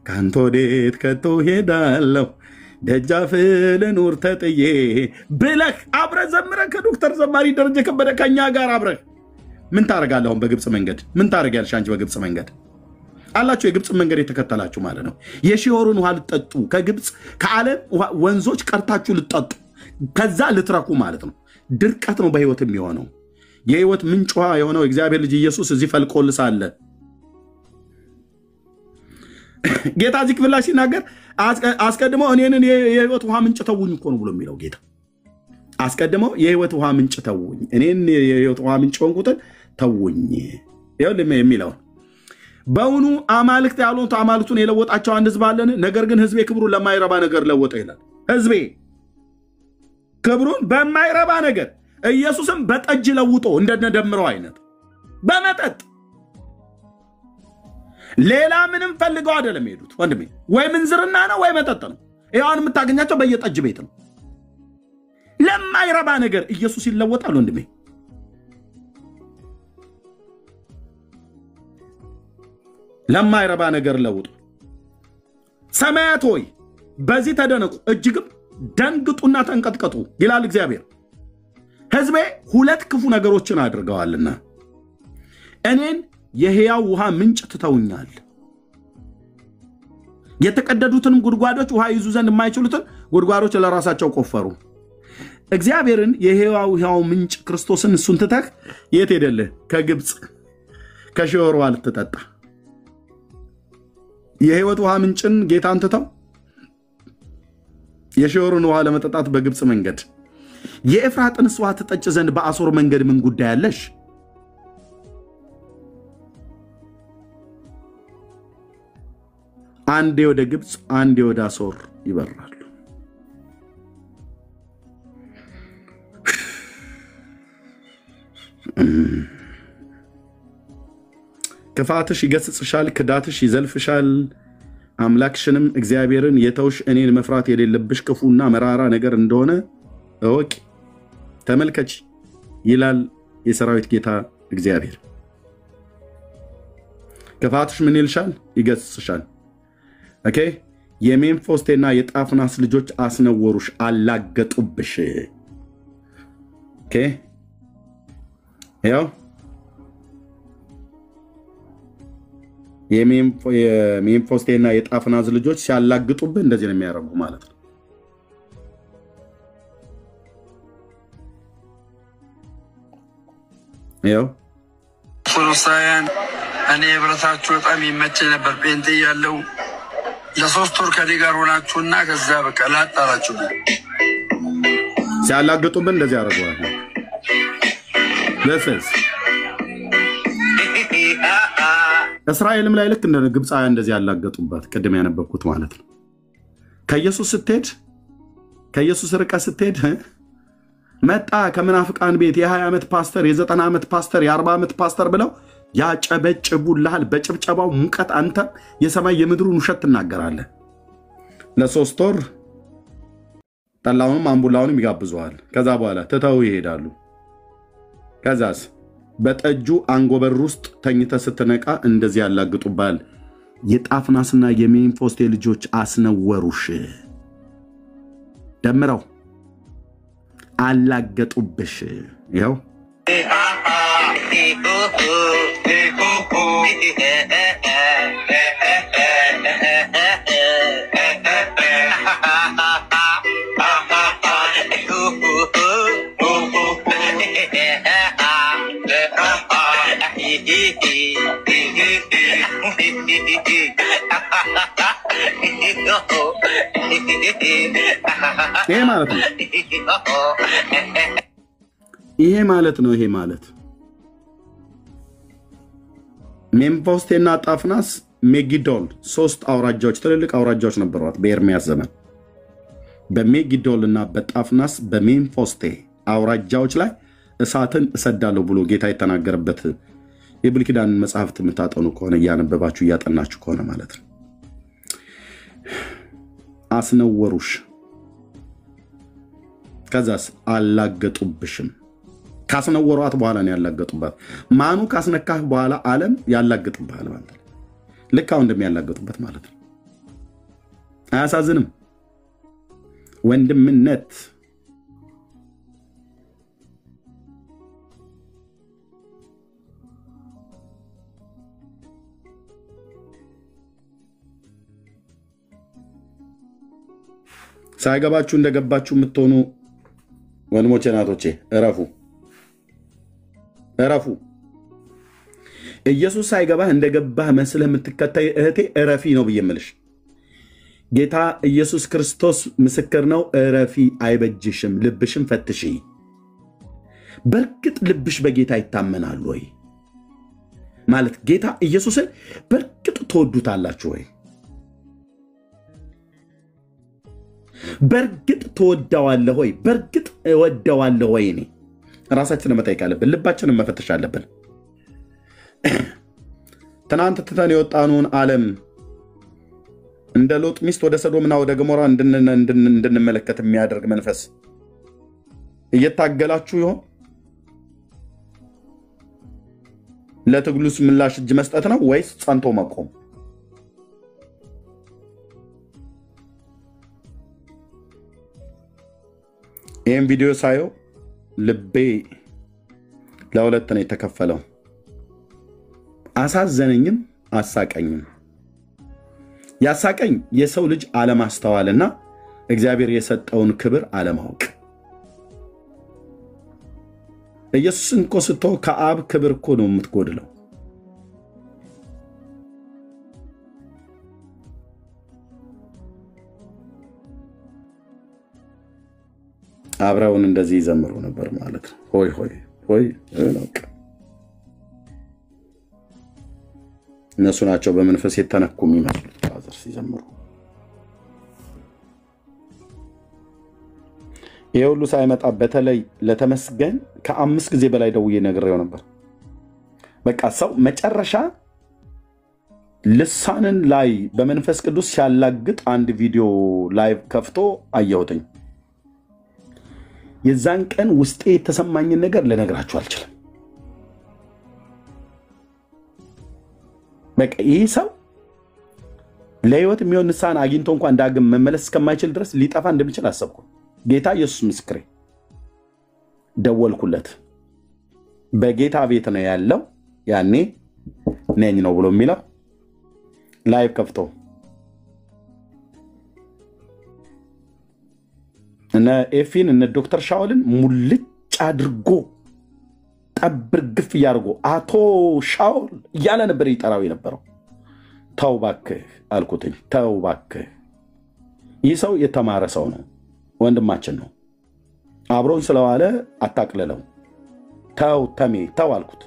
ካንተ ወዴት ከቶ ሄዳለሁ፣ ደጃፍ ልኑር ተጥዬ ብለህ አብረህ ዘምረህ ከዶክተር ዘማሪ ደረጀ ከበደ ከኛ ጋር አብረህ ምን ታደርጋለህ? አሁን በግብፅ መንገድ ምን ታደርጊያለሽ አንቺ? በግብፅ መንገድ አላችሁ የግብፅ መንገድ የተከተላችሁ ማለት ነው። የሺሆርን ውሃ ልትጠጡ ከግብፅ ከዓለም ወንዞች ቀርታችሁ ልትጠጡ ከዛ ልትረኩ ማለት ነው። ድርቀት ነው በህይወት የሚሆነው። የህይወት ምንጭ ውሃ የሆነው እግዚአብሔር ልጅ ኢየሱስ እዚህ ፈልቆልሳለ። ጌታ እዚህ ክፍል ላይ ሲናገር አስቀድመው እኔንን የህይወት ውሃ ምንጭ ተውኝ እኮ ነው ብሎ የሚለው ጌታ። አስቀድመው የህይወት ውሃ ምንጭ ተውኝ፣ እኔን የህይወት ውሃ ምንጭ ሆንኩትን ተውኝ የሚለው በእውኑ አማልክት ያልሆኑት አማልክቱን የለወጣቸው አንድ ህዝብ አለን? ነገር ግን ህዝቤ ክብሩን ለማይረባ ነገር ለወጠ ይላል። ህዝቤ ክብሩን በማይረባ ነገር፣ ኢየሱስም በጠጅ ለውጦ እንደነደምረው አይነት በመጠጥ ሌላ ምንም ፈልገው አይደለም ሄዱት ወንድሜ። ወይ ምንዝርና ነው ወይ መጠጥ ነው። ይሄን የምታገኛቸው በየጠጅ ቤት ነው። ለማይረባ ነገር ኢየሱስ ይለወጣል ወንድሜ። ለማይረባ ነገር ለውጡ። ሰማያት ሆይ በዚህ ተደነቁ፣ እጅግም ደንግጡና ተንቀጥቀጡ ይላል እግዚአብሔር። ህዝቤ ሁለት ክፉ ነገሮችን አድርገዋልና እኔን የሕያው ውሃ ምንጭ ትተውኛል። የተቀደዱትን ጉድጓዶች ውሃ ይዙ ዘንድ የማይችሉትን ጉድጓዶች ለራሳቸው ቆፈሩ። እግዚአብሔርን የሕያው ምንጭ ክርስቶስን እሱን ትተህ የት ሄደልህ? ከግብፅ ከሺሆር ውሃ ልትጠጣ። የሕይወት ውሃ ምንጭን ጌታን ትተው የሺሆርን ውሃ ለመጠጣት በግብፅ መንገድ። የኤፍራጥንስ ውሃ ትጠጭ ዘንድ በአሶር መንገድ ምን ጉዳይ አለሽ? አንዴ ወደ ግብፅ አንዴ ወደ አሶር ይበራሉ። ክፋትሽ ይገስጽሻል፣ ክዳትሽ ይዘልፍሻል። አምላክሽንም እግዚአብሔርን የተውሽ እኔን መፍራት የሌለብሽ ክፉና መራራ ነገር እንደሆነ እወቂ ተመልከች ይላል የሰራዊት ጌታ እግዚአብሔር። ክፋትሽ ምን ይልሻል? ይገስጽሻል። ኦኬ። የሜምፎስቴና የጣፍናስ ልጆች አስነወሩሽ፣ አላገጡብሽ። ኦኬ። ያው የሜምፎስቴና የጣፍናስ ልጆች ሲያላግጡብህ እንደዚህ ነው የሚያደርጉ ማለት ነው። ያው ኦርቶዶክሳውያን እኔ ህብረታችሁ በጣም ይመቸኝ ነበር። ጴንጤ ያለው ለ3 ወር ከኔ ጋር ሆናችሁና ከዛ በቃ ላጣላችሁ ሲያላግጡብህ እንደዚህ ያደርጉዋል። ለፈስ እስራኤልም ላይ ልክ እንደ ግብፃውያን እንደዚህ ያላገጡባት ቅድም ያነበብኩት ማለት ነው። ከኢየሱስ ስትሄድ ከኢየሱስ ርቀህ ስትሄድ መጣ ከመናፍቃን ቤት የ20 ዓመት ፓስተር፣ የ90 ዓመት ፓስተር፣ የ40 ዓመት ፓስተር ብለው ያጨበጭቡልሃል። በጭብጨባው ሙቀት አንተ የሰማይ የምድሩን ውሸት ትናገራለህ። ለሶስት ወር ጠላውንም አምቡላውንም ይጋብዙሃል። ከዛ በኋላ ትተው ይሄዳሉ። ከዛስ በጠጁ አንጎበር ውስጥ ተኝተ ስትነቃ እንደዚህ ያላግጡባል። የጣፍናስና የሜምፎስቴ ልጆች አስነወሩሽ፣ ደምረው አላገጡብሽ። ይኸው ይሄ ማለት ሜምፎስቴና ጣፍናስ ሜጊዶል 3 አውራጃዎች ትልልቅ አውራጃዎች ነበሯት በኤርሚያስ ዘመን። በሜጊዶል እና በጣፍናስ በሜምፎስቴ አውራጃዎች ላይ እሳትን እሰዳለሁ ብሎ ጌታ የተናገረበት የብሉይ ኪዳን መጽሐፍት የምታጠኑ ከሆነ እያነበባችሁ እያጠናችሁ ከሆነ ማለት ነው። አስነወሩሽ፣ ከዛስ አላገጡብሽም። ካስነወሯት በኋላ ነው ያላገጡባት። ማኑ ካስነካህ በኋላ ዓለም ያላገጥብሃል ማለት ነው። ልክ አሁን እንደሚያላገጡበት ማለት ነው። አያሳዝንም? ወንድምነት ሳይገባችሁ እንደገባችሁ የምትሆኑ ወንድሞቼ ናቶቼ እረፉ። ኢየሱስ ሳይገባህ እንደገባህ መስለህ የምትከታይ እህቴ እረፊ ነው ብዬ የምልሽ። ጌታ ኢየሱስ ክርስቶስ ምስክር ነው። እረፊ፣ አይበጅሽም። ልብሽን ፈትሺ። በርግጥ ልብሽ በጌታ ይታመናል ወይ? ማለት ጌታ ኢየሱስን በርግጥ ትወዱታላችሁ ወይ? በርግጥ ትወደዋለህ ወይ? በርግጥ እወደዋለሁ ወይ? እኔ ራሳችንን መጠየቅ አለብን። ልባችንን መፈተሽ አለብን። ትናንት ትተን የወጣኑን ዓለም እንደ ሎጥ ሚስት ወደ ሰዶምና ወደ ገሞራ እንድንመለከት የሚያደርግ መንፈስ እየታገላችሁ ይሆን? ለትግሉስ ምላሽ እጅ መስጠት ነው ወይስ ጸንቶ መቆም? ይህም ቪዲዮ ሳየው ልቤ ለሁለት ነው የተከፈለው። አሳዘነኝም አሳቀኝም። ያሳቀኝ የሰው ልጅ አለማስተዋልና እግዚአብሔር የሰጠውን ክብር አለማወቅ። ኢየሱስን እኮ ስትተው ከአብ ክብር እኮ ነው የምትጎድለው። አብረውን እንደዚህ ይዘምሩ ነበር ማለት ነው። ሆይ ሆይ ሆይ ለቅ እነሱ ናቸው በመንፈስ የተነኩ የሚመስሉት ፋዘር ሲዘምሩ። ይሄ ሁሉ ሳይመጣ በተለይ ለተመስገን ከ5 ጊዜ በላይ ደውዬ ነግሬው ነበር። በቃ ሰው መጨረሻ ልሳንን ላይ በመንፈስ ቅዱስ ሲያላግጥ አንድ ቪዲዮ ላይቭ ከፍቶ አየሁትኝ። የዛን ቀን ውስጤ የተሰማኝን ነገር ልነግራችሁ አልችልም። በቃ ይህ ሰው ለህይወት የሚሆን ንስሐን አግኝቶ እንኳን ዳግም መመለስ እስከማይችል ድረስ ሊጠፋ እንደሚችል አሰብኩ። ጌታ ኢየሱስ ምስክሬ። ደወልኩለት። በጌታ ቤት ነው ያለው። ያኔ ነኝ ነው ብሎ የሚለው ላይቭ ከፍቶ እነ ኤፊን እነ ዶክተር ሻውልን ሙልጭ አድርጎ ጠብር ግፍ እያደርጎ አቶ ሻውል እያለ ነበር ይጠራው የነበረው። ተው እባክህ አልኩትኝ። ተው እባክህ። ይህ ሰው የተማረ ሰው ነው፣ ወንድማችን ነው። አብሮን ስለዋለ አታቅልለው። ተው ተሜ ተው አልኩት።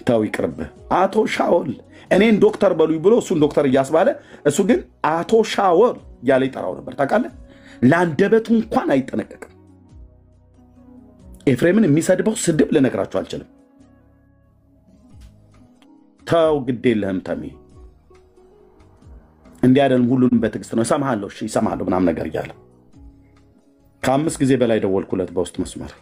ተው ይቅርብህ። አቶ ሻውል እኔን ዶክተር በሉኝ ብሎ እሱን ዶክተር እያስባለ እሱ ግን አቶ ሻውል እያለ ይጠራው ነበር። ታውቃለህ? ለአንደበቱ እንኳን አይጠነቀቅም። ኤፍሬምን የሚሰድበው ስድብ ልነግራችሁ አልችልም። ተው ግድ የለህም ተሜ እንዲህ አይደለም ሁሉንም በትዕግስት ነው እሰማሃለሁ እሺ እሰማሃለሁ ምናምን ነገር እያለ ከ5 ጊዜ በላይ ደወልኩለት በውስጥ መስመር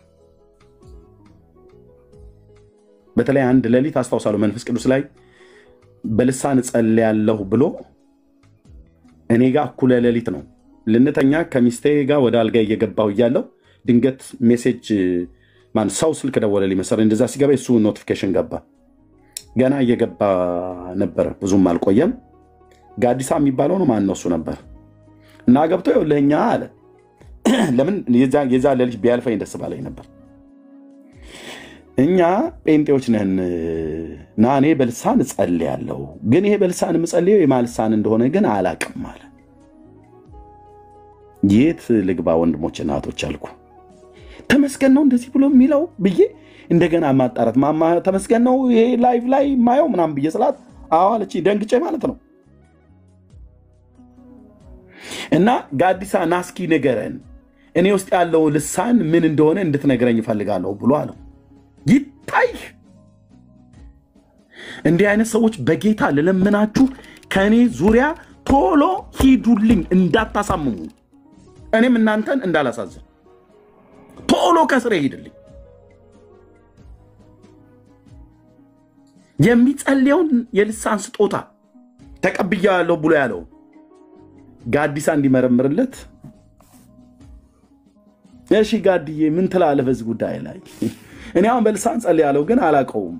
በተለይ አንድ ሌሊት አስተዋውሳለሁ መንፈስ ቅዱስ ላይ በልሳን ጸልያለሁ ብሎ እኔ ጋር እኩለ ሌሊት ነው ልንተኛ ከሚስቴ ጋር ወደ አልጋ እየገባሁ እያለሁ ድንገት ሜሴጅ ማን ሰው ስልክ ደወለልኝ መሰለኝ እንደዛ ሲገባ እሱ ኖቲፊኬሽን ገባ ገና እየገባ ነበር ብዙም አልቆየም ጋዲሳ የሚባለው ነው ማን ነው እሱ ነበር እና ገብቶ ይኸውልህኛ አለ ለምን የዛ ሌሊት ቢያልፈኝ ደስ ባለኝ ነበር እኛ ጴንጤዎች ነን እና እኔ በልሳን ጸልያለሁ ግን ይሄ በልሳን ምጸልየው የማልሳን እንደሆነ ግን አላቅም አለ የት ልግባ ወንድሞችና እህቶች አልኩ ተመስገን ነው እንደዚህ ብሎ የሚለው ብዬ እንደገና ማጣራት ማማ ተመስገን ነው ይሄ ላይቭ ላይ ማየው ምናምን ብዬ ስላት አዎ አለች ደንግጬ ማለት ነው እና ጋዲሳ ናስኪ ነገረን እኔ ውስጥ ያለው ልሳን ምን እንደሆነ እንድትነግረኝ ፈልጋለሁ ብሎ አለው ይታይ እንዲህ አይነት ሰዎች በጌታ ለለምናችሁ ከኔ ዙሪያ ቶሎ ሂዱልኝ እንዳታሳምሙ እኔም እናንተን እንዳላሳዝን ቶሎ ከስሬ ሂድልኝ የሚጸልየውን የልሳን ስጦታ ተቀብያለሁ ብሎ ያለው ጋዲሳ እንዲመረምርለት እሺ ጋዲዬ ምን ትላለህ በዚህ ጉዳይ ላይ እኔ አሁን በልሳን ጸልያለሁ ግን አላቀውም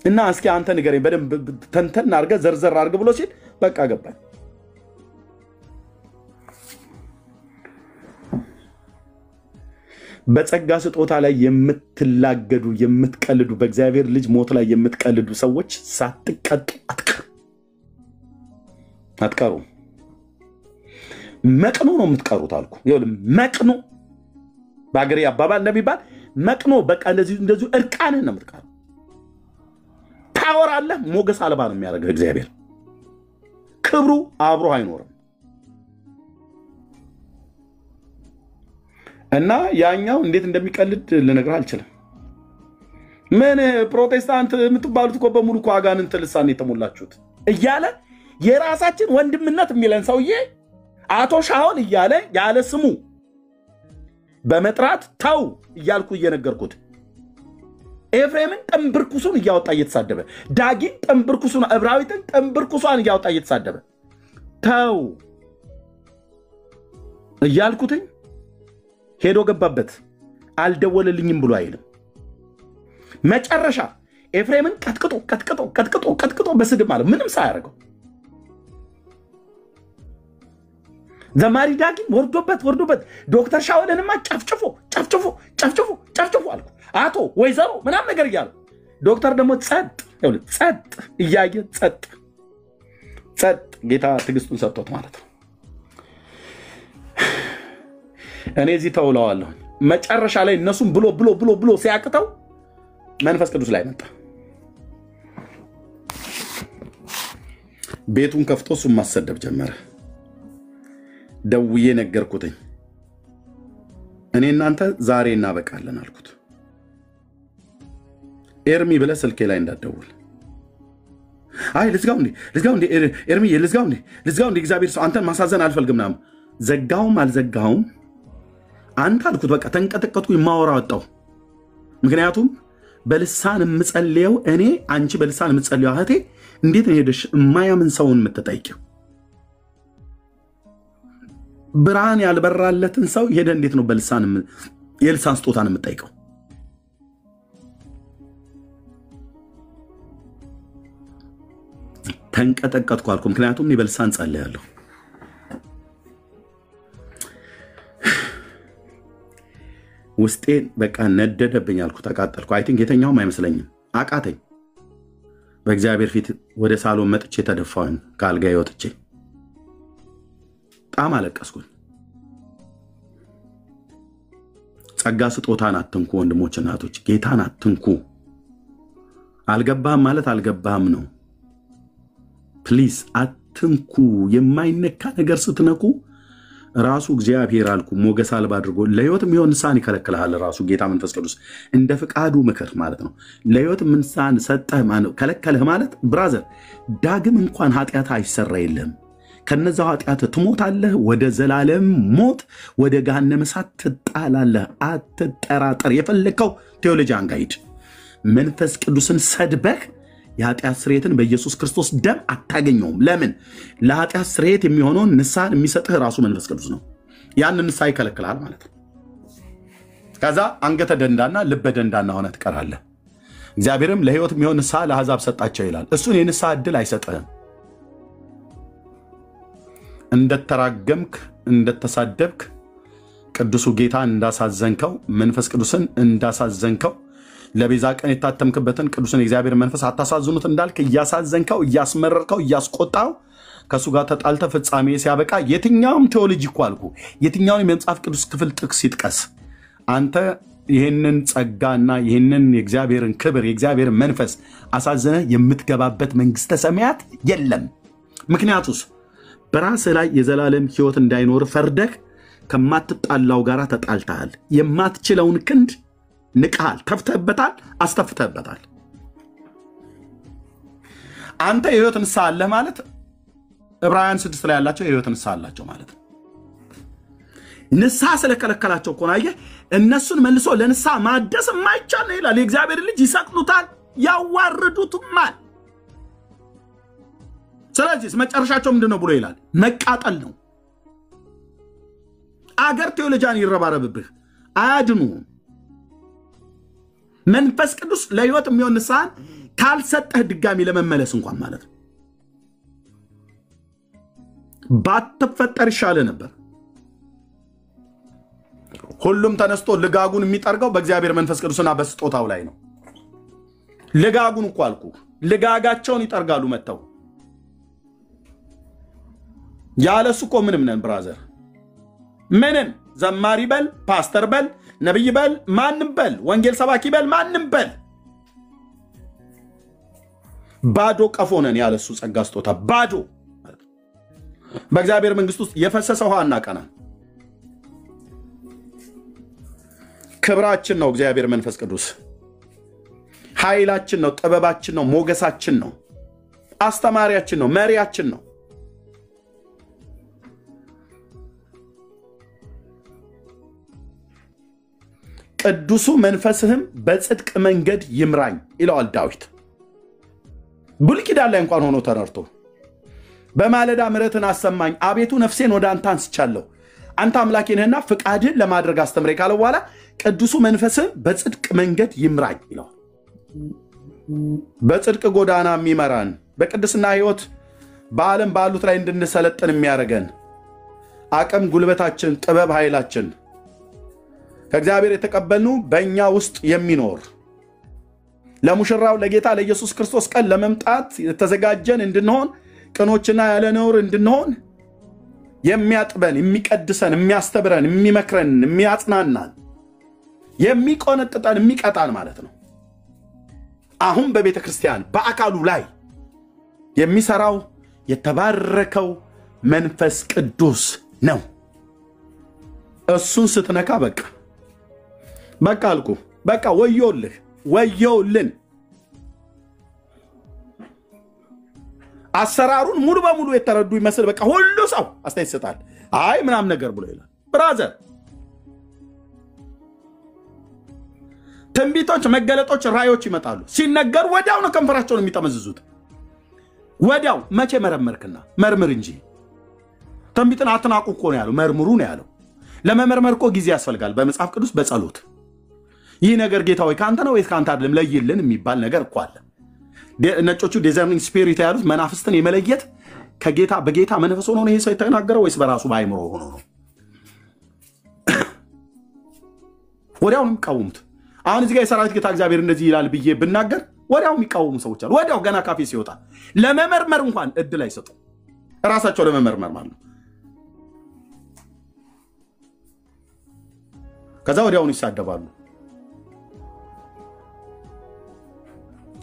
እና እስኪ አንተ ንገረኝ በደንብ ተንተን አርገ ዘርዘር አርገ ብሎ ሲል በቃ ገባኝ በጸጋ ስጦታ ላይ የምትላገዱ የምትቀልዱ በእግዚአብሔር ልጅ ሞት ላይ የምትቀልዱ ሰዎች ሳትቀጡ አትቀሩ መቅኖ ነው የምትቀሩት አልኩ ይኸውልህ መቅኖ ባገሬ አባባል እንደሚባል መቅኖ በቃ እንደዚህ እርቃንህን ነው የምትቀሩ ታወራለህ ሞገስ አልባ ነው የሚያደርገው እግዚአብሔር ክብሩ አብሮ አይኖርም እና ያኛው እንዴት እንደሚቀልድ ልነግርህ አልችልም ምን ፕሮቴስታንት የምትባሉት እኮ በሙሉ እኮ አጋንንት ልሳን የተሞላችሁት እያለ የራሳችን ወንድምነት የሚለን ሰውዬ አቶ ሻውል እያለ ያለ ስሙ በመጥራት ታው እያልኩ እየነገርኩት ኤፍሬምን ጠምብርኩሱን እያወጣ እየተሳደበ ዳጊን ጠምብርኩሱን ዕብራዊትን ጠምብርኩሷን እያወጣ እየተሳደበ ታው እያልኩትኝ ሄዶ ገባበት አልደወለልኝም ብሎ አይልም መጨረሻ ኤፍሬምን ቀጥቅጦ በስድብ ማለት ምንም ሳያደርገው ዘማሪ ዳጊን ወርዶበት ዶክተር ሻውልንማ ጨፍጭፎ አልኩ አቶ ወይዘሮ ምናምን ነገር እያሉ ዶክተር ደግሞ ጸጥ እያየ ጸጥ ጌታ ትዕግስቱን ሰጥቶት ማለት ነው እኔ እዚህ ተውለዋለሁ መጨረሻ ላይ እነሱም ብሎ ሲያቅተው መንፈስ ቅዱስ ላይ መጣ ቤቱን ከፍቶ እሱን ማሰደብ ጀመረ ደውዬ ነገርኩትኝ እኔ እናንተ ዛሬ እናበቃለን አልኩት ኤርሚ ብለህ ስልኬ ላይ እንዳትደውል አይ ልዝጋው እንዴ ኤርሚ ልዝጋው እንዴ እግዚአብሔር ሰው አንተን ማሳዘን አልፈልግም ምናምን ዘጋውም አልዘጋውም አንተ አልኩት በቃ ተንቀጠቀጥኩ የማወራ ወጣው ምክንያቱም በልሳን የምጸልየው እኔ አንቺ በልሳን የምጸልየው እህቴ እንዴት ነው ሄደሽ የማያምን ሰውን የምትጠይቂው ብርሃን ያልበራለትን ሰው ሄደ እንዴት ነው በልሳን የልሳን ስጦታን የምትጠይቀው ተንቀጠቀጥኩ አልኩ ምክንያቱም እኔ በልሳን ጸልያለሁ ውስጤ በቃ ነደደብኝ አልኩ ተቃጠልኩ አይ ቲንክ የተኛውም አይመስለኝም አቃተኝ በእግዚአብሔር ፊት ወደ ሳሎን መጥቼ ተደፋሁኝ ካልጋዬ ወጥቼ ጣም አለቀስኩኝ ጸጋ ስጦታን አትንኩ ወንድሞችና እህቶች ጌታን አትንኩ አልገባም ማለት አልገባም ነው ፕሊዝ አትንኩ የማይነካ ነገር ስትነኩ ራሱ እግዚአብሔር አልኩ ሞገስ አልባ አድርጎ ለህይወት የሚሆን ንስሐን ይከለክልሃል። ራሱ ጌታ መንፈስ ቅዱስ እንደ ፍቃዱ ምክር ማለት ነው። ለህይወት ንስሐን ሰጠህ ማለት ከለከለህ ማለት ብራዘር ዳግም እንኳን ኃጢአት አይሰራ የለም። ከነዛው ኃጢአት ትሞታለህ፣ ወደ ዘላለም ሞት ወደ ገሃነመ እሳት ትጣላለህ። አትጠራጠር። የፈለከው ቴዎሎጂ አንጋይድ መንፈስ ቅዱስን ሰድበህ የኃጢአት ስርየትን በኢየሱስ ክርስቶስ ደም አታገኘውም። ለምን? ለኃጢአት ስርየት የሚሆነውን ንስሐን የሚሰጥህ ራሱ መንፈስ ቅዱስ ነው። ያንን ንስሐ ይከለክላል ማለት ነው። ከዛ አንገተ ደንዳና ልበ ደንዳና ሆነ ትቀራለህ። እግዚአብሔርም ለህይወት የሚሆን ንስሐ ለአሕዛብ ሰጣቸው ይላል። እሱን የንስሐ ዕድል አይሰጥህም። እንደተራገምክ እንደተሳደብክ ቅዱሱ ጌታ እንዳሳዘንከው መንፈስ ቅዱስን እንዳሳዘንከው ለቤዛ ቀን የታተምክበትን ቅዱስን እግዚአብሔር መንፈስ አታሳዝኑት እንዳልክ እያሳዘንከው እያስመረርከው እያስቆጣው ከሱ ጋር ተጣልተ ፍጻሜ ሲያበቃ የትኛውም ቴዎሎጂ እኮ አልኩ የትኛውን የመጽሐፍ ቅዱስ ክፍል ጥቅስ ይጥቀስ አንተ ይህንን ጸጋና ይህንን የእግዚአብሔርን ክብር የእግዚአብሔርን መንፈስ አሳዘነ የምትገባበት መንግስተ ሰማያት የለም። ምክንያቱስ በራስህ ላይ የዘላለም ህይወት እንዳይኖር ፈርደህ ከማትጣላው ጋር ተጣልተሃል። የማትችለውን ክንድ ንቀሃል፣ ተፍተህበታል፣ አስተፍተህበታል። አንተ የህይወት ንስሐ አለህ ማለት ዕብራውያን 6 ላይ ያላቸው የህይወት ንስሐ አላቸው ማለት ነው። ንስሐ ስለከለከላቸው እኮ ነው። አየህ እነሱን መልሶ ለንስሐ ማደስ የማይቻል ነው ይላል። የእግዚአብሔር ልጅ ይሰቅሉታል፣ ያዋርዱትማል። ስለዚህ መጨረሻቸው ምንድነው ብሎ ይላል? መቃጠል ነው። አገር ቴዎሎጂያን ይረባረብብህ አያድኑም። መንፈስ ቅዱስ ለህይወት የሚሆን ንስሐን ካልሰጠህ ድጋሚ ለመመለስ እንኳን ማለት ነው ባትፈጠር ይሻለ ነበር። ሁሉም ተነስቶ ልጋጉን የሚጠርገው በእግዚአብሔር መንፈስ ቅዱስና በስጦታው ላይ ነው። ልጋጉን እኮ አልኩ ልጋጋቸውን ይጠርጋሉ መተው ያለሱ እኮ ምንም ነን ብራዘር። ምንም ዘማሪ በል ፓስተር በል ነብይ በል ማንም በል ወንጌል ሰባኪ በል ማንም በል ባዶ ቀፎ ነን ያለሱ ጸጋ ስጦታ ባዶ። በእግዚአብሔር መንግስት ውስጥ የፈሰሰ ውሃ እናቀና። ክብራችን ነው እግዚአብሔር መንፈስ ቅዱስ፣ ኃይላችን ነው፣ ጥበባችን ነው፣ ሞገሳችን ነው፣ አስተማሪያችን ነው፣ መሪያችን ነው። ቅዱሱ መንፈስህም በጽድቅ መንገድ ይምራኝ ይለዋል ዳዊት። ብሉይ ኪዳን ላይ እንኳን ሆኖ ተነርቶ በማለዳ ምሕረትን አሰማኝ አቤቱ ነፍሴን ወደ አንተ አንስቻለሁ አንተ አምላኬ ነህና ፍቃድህን ለማድረግ አስተምረኝ ካለ በኋላ ቅዱሱ መንፈስህም በጽድቅ መንገድ ይምራኝ ይለዋል። በጽድቅ ጎዳና የሚመራን በቅድስና ህይወት በዓለም ባሉት ላይ እንድንሰለጥን የሚያደርገን አቅም ጉልበታችን ጥበብ ኃይላችን ከእግዚአብሔር የተቀበልነው በእኛ ውስጥ የሚኖር ለሙሽራው ለጌታ ለኢየሱስ ክርስቶስ ቀን ለመምጣት የተዘጋጀን እንድንሆን ቅኖችና ያለ ነውር እንድንሆን የሚያጥበን የሚቀድሰን የሚያስተብረን የሚመክረን የሚያጽናናን የሚቆነጥጠን የሚቀጣን ማለት ነው። አሁን በቤተ ክርስቲያን በአካሉ ላይ የሚሰራው የተባረከው መንፈስ ቅዱስ ነው። እሱን ስትነካ በቃ አልኩ በቃ ወዮልህ ወዮልን። አሰራሩን ሙሉ በሙሉ የተረዱ ይመስል በቃ ሁሉ ሰው አስተያየት ይሰጣል። አይ ምናም ነገር ብሎ ይላል። ብራዘር ትንቢቶች መገለጦች ራእዮች ይመጣሉ። ሲነገር ወዲያው ነው ከንፈራቸውን የሚጠመዝዙት። ወዲያው መቼ መረመርክና መርምር እንጂ ትንቢትን አትናቁ እኮ ነው ያለው። መርምሩ ነው ያለው። ለመመርመር እኮ ጊዜ ያስፈልጋል። በመጽሐፍ ቅዱስ በጸሎት ይህ ነገር ጌታ ወይ ካንተ ነው ወይስ ካንተ አይደለም ለይልን የሚባል ነገር እኮ አለ። ነጮቹ ዲዘርኒንግ ስፒሪት ያሉት መናፍስትን የመለየት ከጌታ በጌታ መንፈስ ሆኖ ነው ይሄ ሰው የተናገረው ወይስ በራሱ ባይምሮ ሆኖ ነው? ወዲያው ነው የሚቃወሙት። አሁን እዚህ ጋር የሰራዊት ጌታ እግዚአብሔር እንደዚህ ይላል ብዬ ብናገር ወዲያው የሚቃወሙ ሰዎች አሉ። ወዲያው ገና ካፌ ሲወጣ ለመመርመር እንኳን እድል አይሰጡ። ራሳቸው ለመመርመር ማለት ነው። ከዛ ወዲያውኑ ይሳደባሉ።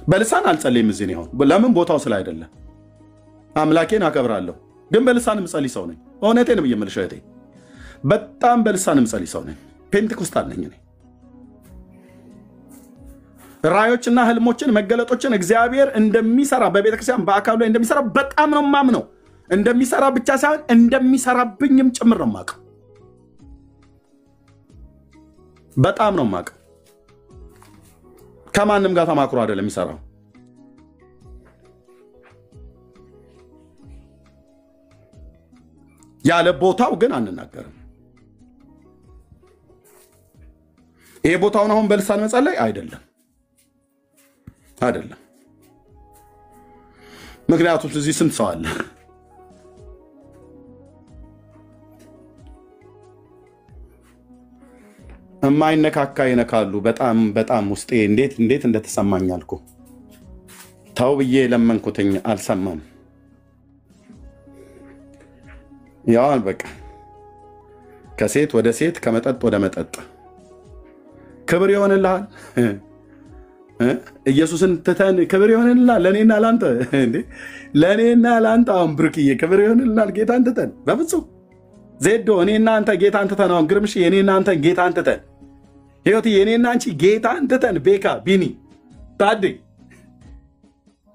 በልሳን አልጸልይም እዚህ ነው። ለምን? ቦታው ስለ አይደለ። አምላኬን አከብራለሁ ግን በልሳን ምጸልይ ሰው ነኝ። እውነቴን ነው የምልሽ እህቴ። በጣም በልሳን ምጸልይ ሰው ነኝ። ፔንቴኮስታል ነኝ እኔ። ራእዮችና ህልሞችን መገለጦችን እግዚአብሔር እንደሚሰራ በቤተክርስቲያን በአካሉ ላይ እንደሚሰራ በጣም ነው ማምነው። እንደሚሰራ ብቻ ሳይሆን እንደሚሰራብኝም ጭምር ነው ማቀው። በጣም ነው ማቀው። ከማንም ጋር ተማክሮ አይደለም የሚሰራው። ያለ ቦታው ግን አንናገርም። ይሄ ቦታውን አሁን በልሳን መጸለይ አይደለም። ምክንያቱም እዚህ ስንት ሰው አለ? የማይነካካ ይነካሉ። በጣም ውስጤ እንዴት እንደተሰማኝ አልኩ። ተው ብዬ ለመንኩትኝ አልሰማም። ያው በቃ ከሴት ወደ ሴት ከመጠጥ ወደ መጠጥ ክብር ይሆንልሃል። ኢየሱስን ትተን ክብር ይሆንልሃል ለኔና ላንተ እንዴ? ለኔና ላንተ አሁን ብሩክዬ ክብር ይሆንልሃል ጌታን ትተን? በፍጹም ዜዶ እኔና አንተ ጌታን ትተን አሁን ግርምሽ የኔና አንተ ጌታን ትተን ህይወት የኔና አንቺ ጌታን ትተን ቤካ ቢኒ ታዲ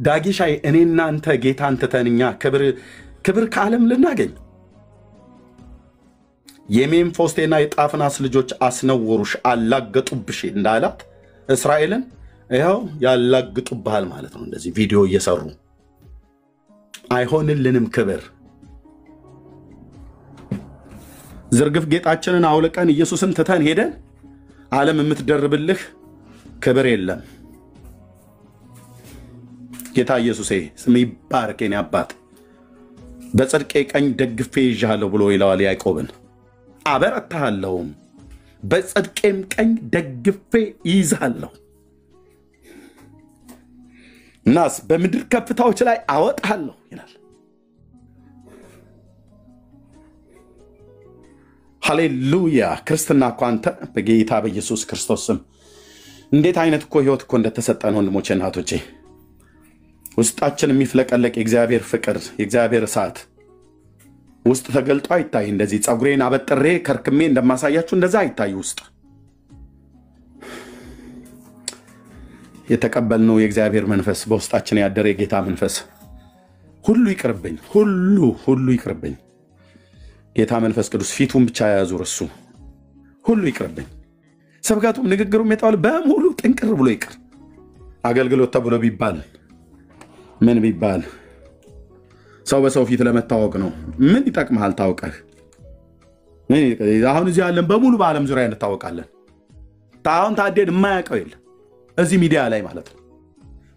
ዳጊሻይ እኔና አንተ ጌታን ትተንኛ ክብር ከዓለም ልናገኝ የሜምፎስቴና የጣፍናስ ልጆች አስነወሩሽ አላገጡብሽ እንዳላት እስራኤልን ይኸው ያላግጡብሃል ማለት ነው። እንደዚህ ቪዲዮ እየሰሩ አይሆንልንም ክብር። ዝርግፍ ጌጣችንን አውልቀን ኢየሱስን ትተን ሄደን ዓለም የምትደርብልህ ክብር የለም። ጌታ ኢየሱሴ ስም ይባረክ የኔ አባት። በጽድቄ ቀኝ ደግፌ ይዣለሁ ብሎ ይለዋል ያዕቆብን። አበረታለሁም በጽድቄም ቀኝ ደግፌ ይዛለሁ ናስ በምድር ከፍታዎች ላይ አወጣለሁ ይላል። ሃሌሉያ። ክርስትና እኮ አንተ በጌታ በኢየሱስ ክርስቶስ ስም እንዴት አይነት እኮ ህይወት እኮ እንደተሰጠን ወንድሞቼ እናቶቼ፣ ውስጣችን የሚፍለቀለቅ የእግዚአብሔር ፍቅር የእግዚአብሔር እሳት ውስጥ ተገልጦ አይታይ። እንደዚህ ጸጉሬን አበጥሬ ከርክሜ እንደማሳያችሁ እንደዛ አይታይ። ውስጥ የተቀበልነው የእግዚአብሔር መንፈስ በውስጣችን ያደረ የጌታ መንፈስ ሁሉ ይቅርብኝ፣ ሁሉ ይቅርብኝ። ጌታ መንፈስ ቅዱስ ፊቱን ብቻ ያዙር። እሱ ሁሉ ይቅርብኝ። ስብከቱም ንግግሩም የጣል በሙሉ ጥንቅር ብሎ ይቅር። አገልግሎት ተብሎ ቢባል ምን ቢባል ሰው በሰው ፊት ለመታወቅ ነው። ምን ይጠቅምሃል ታውቀህ? አሁን እዚህ ያለን በሙሉ በዓለም ዙሪያ እንታወቃለን። ታውን ታዴድ የማያውቀው የለም እዚህ ሚዲያ ላይ ማለት ነው።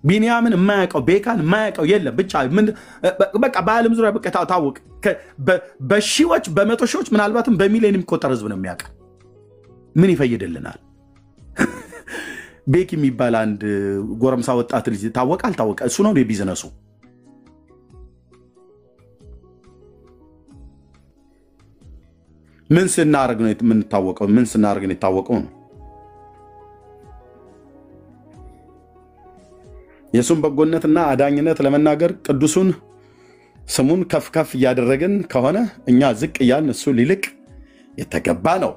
ቢንያምን የማያውቀው ቤካን የማያውቀው የለም። ብቻ በቃ በዓለም ዙሪያ በቃ ታወቅ። በሺዎች በመቶ ሺዎች ምናልባትም በሚሊዮን የሚቆጠር ህዝብ ነው የሚያውቅ። ምን ይፈይድልናል? ቤክ የሚባል አንድ ጎረምሳ ወጣት ልጅ ታወቀ አልታወቀ እሱ ነው የቢዝነሱ። ምን ስናደርግ ነው የምንታወቀው? ምን ስናደርግ ነው የታወቀው ነው? የሱን በጎነትና አዳኝነት ለመናገር ቅዱሱን ስሙን ከፍ ከፍ እያደረግን ከሆነ እኛ ዝቅ እያልን እሱ ሊልቅ የተገባ ነው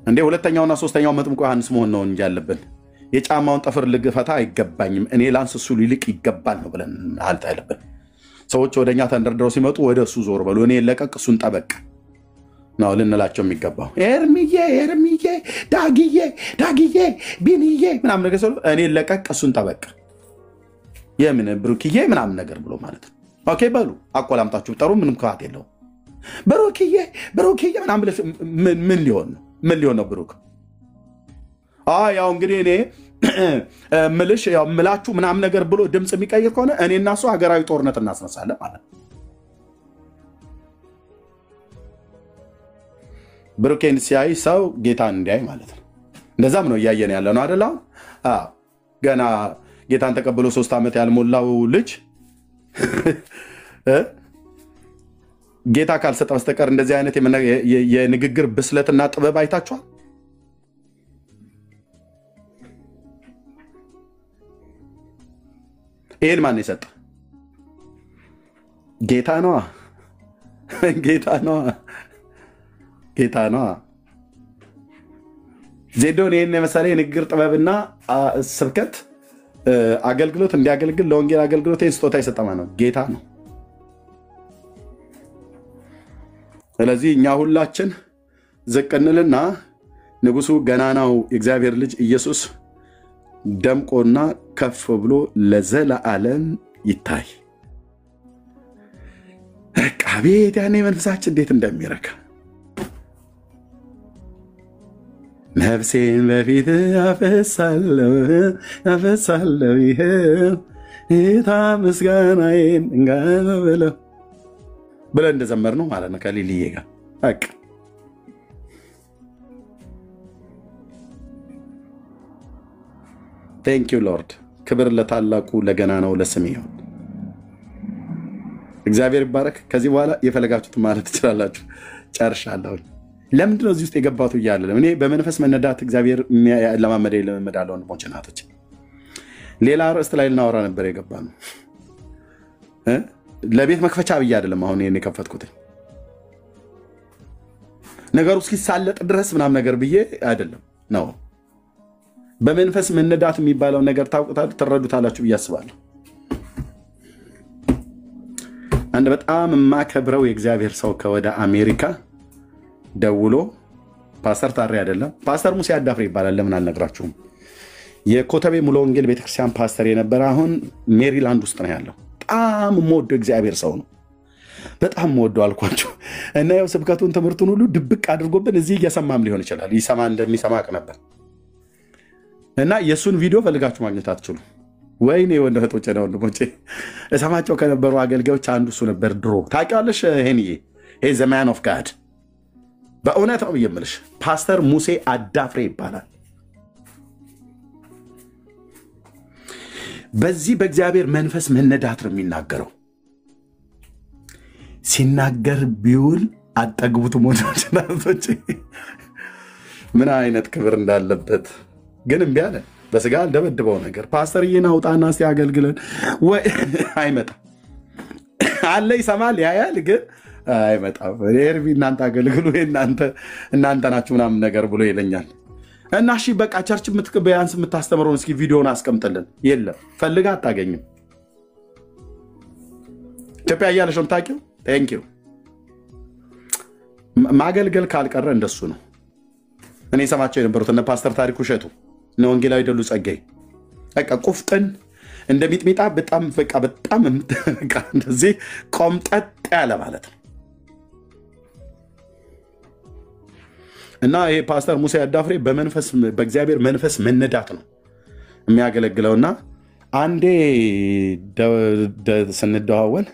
እንዴ? ሁለተኛውና ሶስተኛው መጥምቁ ዮሐንስ መሆን ነው እንጂ ያለብን የጫማውን ጠፍር ልግፈታ አይገባኝም እኔ ላንስ እሱ ሊልቅ ይገባል ነው ብለን አልታ ያለብን። ሰዎች ወደኛ ተንደርድረው ሲመጡ ወደ እሱ ዞር በሉ፣ እኔ ለቀቅ እሱን ጠበቅ ነው ልንላቸው የሚገባው። ኤርሚዬ ዳግዬ ቢንዬ ምናምን ነገር ሰው እኔ ለቀቅ እሱን ጠበቅ የምን ብሩክዬ ምናምን ነገር ብሎ ማለት ነው። ኦኬ በሉ አቆላምጣችሁ ጠሩ፣ ምንም ክፋት የለውም። ብሩክዬ ምናምን ብለሽ ምን ሊሆን ነው? ምን ሊሆን ነው ብሩክ? ያው እንግዲህ እኔ ምልሽ ያው ምላችሁ ምናምን ነገር ብሎ ድምጽ የሚቀይር ከሆነ እኔና እሱ ሀገራዊ ጦርነት እናስነሳለን ማለት ነው። ብሩኬን ሲያይ ሰው ጌታን እንዲያይ ማለት ነው። እንደዛም ነው እያየን ያለ ነው አይደል? ገና ጌታን ተቀብሎ 3 ዓመት ያልሞላው ልጅ ጌታ ካልሰጠ በስተቀር እንደዚህ አይነት የንግግር ብስለትና ጥበብ አይታችኋል? ይሄን ማን የሰጠ? ጌታ ነዋ። ጌታ ነው። ዜዶን ይህን የመሰለ የንግግር ጥበብና ስብከት አገልግሎት እንዲያገልግል ለወንጌል አገልግሎት ስጦታ የሰጠማ ነው ጌታ ነው። ስለዚህ እኛ ሁላችን ዝቅ እንልና ንጉሱ ገናናው የእግዚአብሔር ልጅ ኢየሱስ ደምቆና ከፍ ብሎ ለዘላለም ይታይ። ቤት ያኔ መንፈሳችን እንዴት እንደሚረካ ነፍሴን በፊት አፈሳለሁ ይሄን ጌታ ምስጋናዬን እንጋበለው ብለን እንደዘመር ነው ማለት ነው ከሊልዬ ጋር በቃ ቴንክ ዩ ሎርድ። ክብር ለታላቁ ለገናናው ለስም ይሁን። እግዚአብሔር ይባረክ። ከዚህ በኋላ የፈለጋችሁት ማለት ትችላላችሁ። ጨርሻለሁ። ለምንድነው እዚህ ውስጥ የገባቱ እያለ እኔ በመንፈስ መነዳት እግዚአብሔር ለማመደ ለመመዳለው ወንድሞች እናቶች ሌላ ርዕስ ላይ ልናወራ ነበር የገባ ነው። ለቤት መክፈቻ ብዬ አይደለም አሁን ይሄን የከፈትኩት ነገሩ እስኪሳለጥ ድረስ ምናምን ነገር ብዬ አይደለም ነው። በመንፈስ መነዳት የሚባለው ነገር ታውቁታላችሁ ትረዱታላችሁ ብዬ አስባለሁ። አንድ በጣም ማከብረው የእግዚአብሔር ሰው ከወደ አሜሪካ ደውሎ ፓስተር ታሪ አይደለም ፓስተር ሙሴ አዳፍሬ ይባላል። ለምን አልነግራችሁም? የኮተቤ ሙሉ ወንጌል ቤተክርስቲያን ፓስተር የነበረ አሁን ሜሪላንድ ውስጥ ነው ያለው። በጣም ሞዶ እግዚአብሔር ሰው ነው። በጣም ሞዶ አልኳችሁ እና ያው ስብከቱን ትምህርቱን ሁሉ ድብቅ አድርጎብን እዚህ እየሰማም ሊሆን ይችላል። ይሰማ እንደሚሰማቅ ነበር እና የሱን ቪዲዮ ፈልጋችሁ ማግኘት አትችሉ። ወይኔ ወንድሞቼ ነው ወንድሞቼ እሰማቸው ከነበሩ አገልጋዮች አንዱ እሱ ነበር ድሮ። ታውቂዋለሽ ሄኒዬ ሄ ዘ ማን ኦፍ ጋድ በእውነት ነው የምልሽ። ፓስተር ሙሴ አዳፍሬ ይባላል። በዚህ በእግዚአብሔር መንፈስ መነዳት ነው የሚናገረው። ሲናገር ቢውል አጠግቡት ሞታችናቶች ምን አይነት ክብር እንዳለበት ግን እምቢ አለ። በስጋ አልደበድበው ነገር ፓስተርዬን አውጣና ሲያገልግለን ወይ አይመጣም አለ ይሰማል ያያል ግን አይመጣም። ኤርቢ እናንተ አገልግሉ እናንተ ናችሁ ምናምን ነገር ብሎ ይለኛል። እና እሺ በቃ ቸርች ቢያንስ የምታስተምረውን እስኪ ቪዲዮውን አስቀምጥልን። የለም ፈልጋ አታገኝም። ኢትዮጵያ እያለሽ ነው የምታውቂው። ቴንክ ዩ ማገልገል ካልቀረ እንደሱ ነው። እኔ ሰማቸው የነበሩት እነ ፓስተር ታሪኩ እሸቱ እነ ወንጌላዊ ደሉ ጸጋይ በቃ ቁፍጥን እንደ ሚጥሚጣ በጣም እንደዚህ ቆምጠጥ ያለ ማለት ነው። እና ይሄ ፓስተር ሙሴ አዳፍሬ በእግዚአብሔር መንፈስ መነዳት ነው የሚያገለግለውና አንዴ ስንደዋወል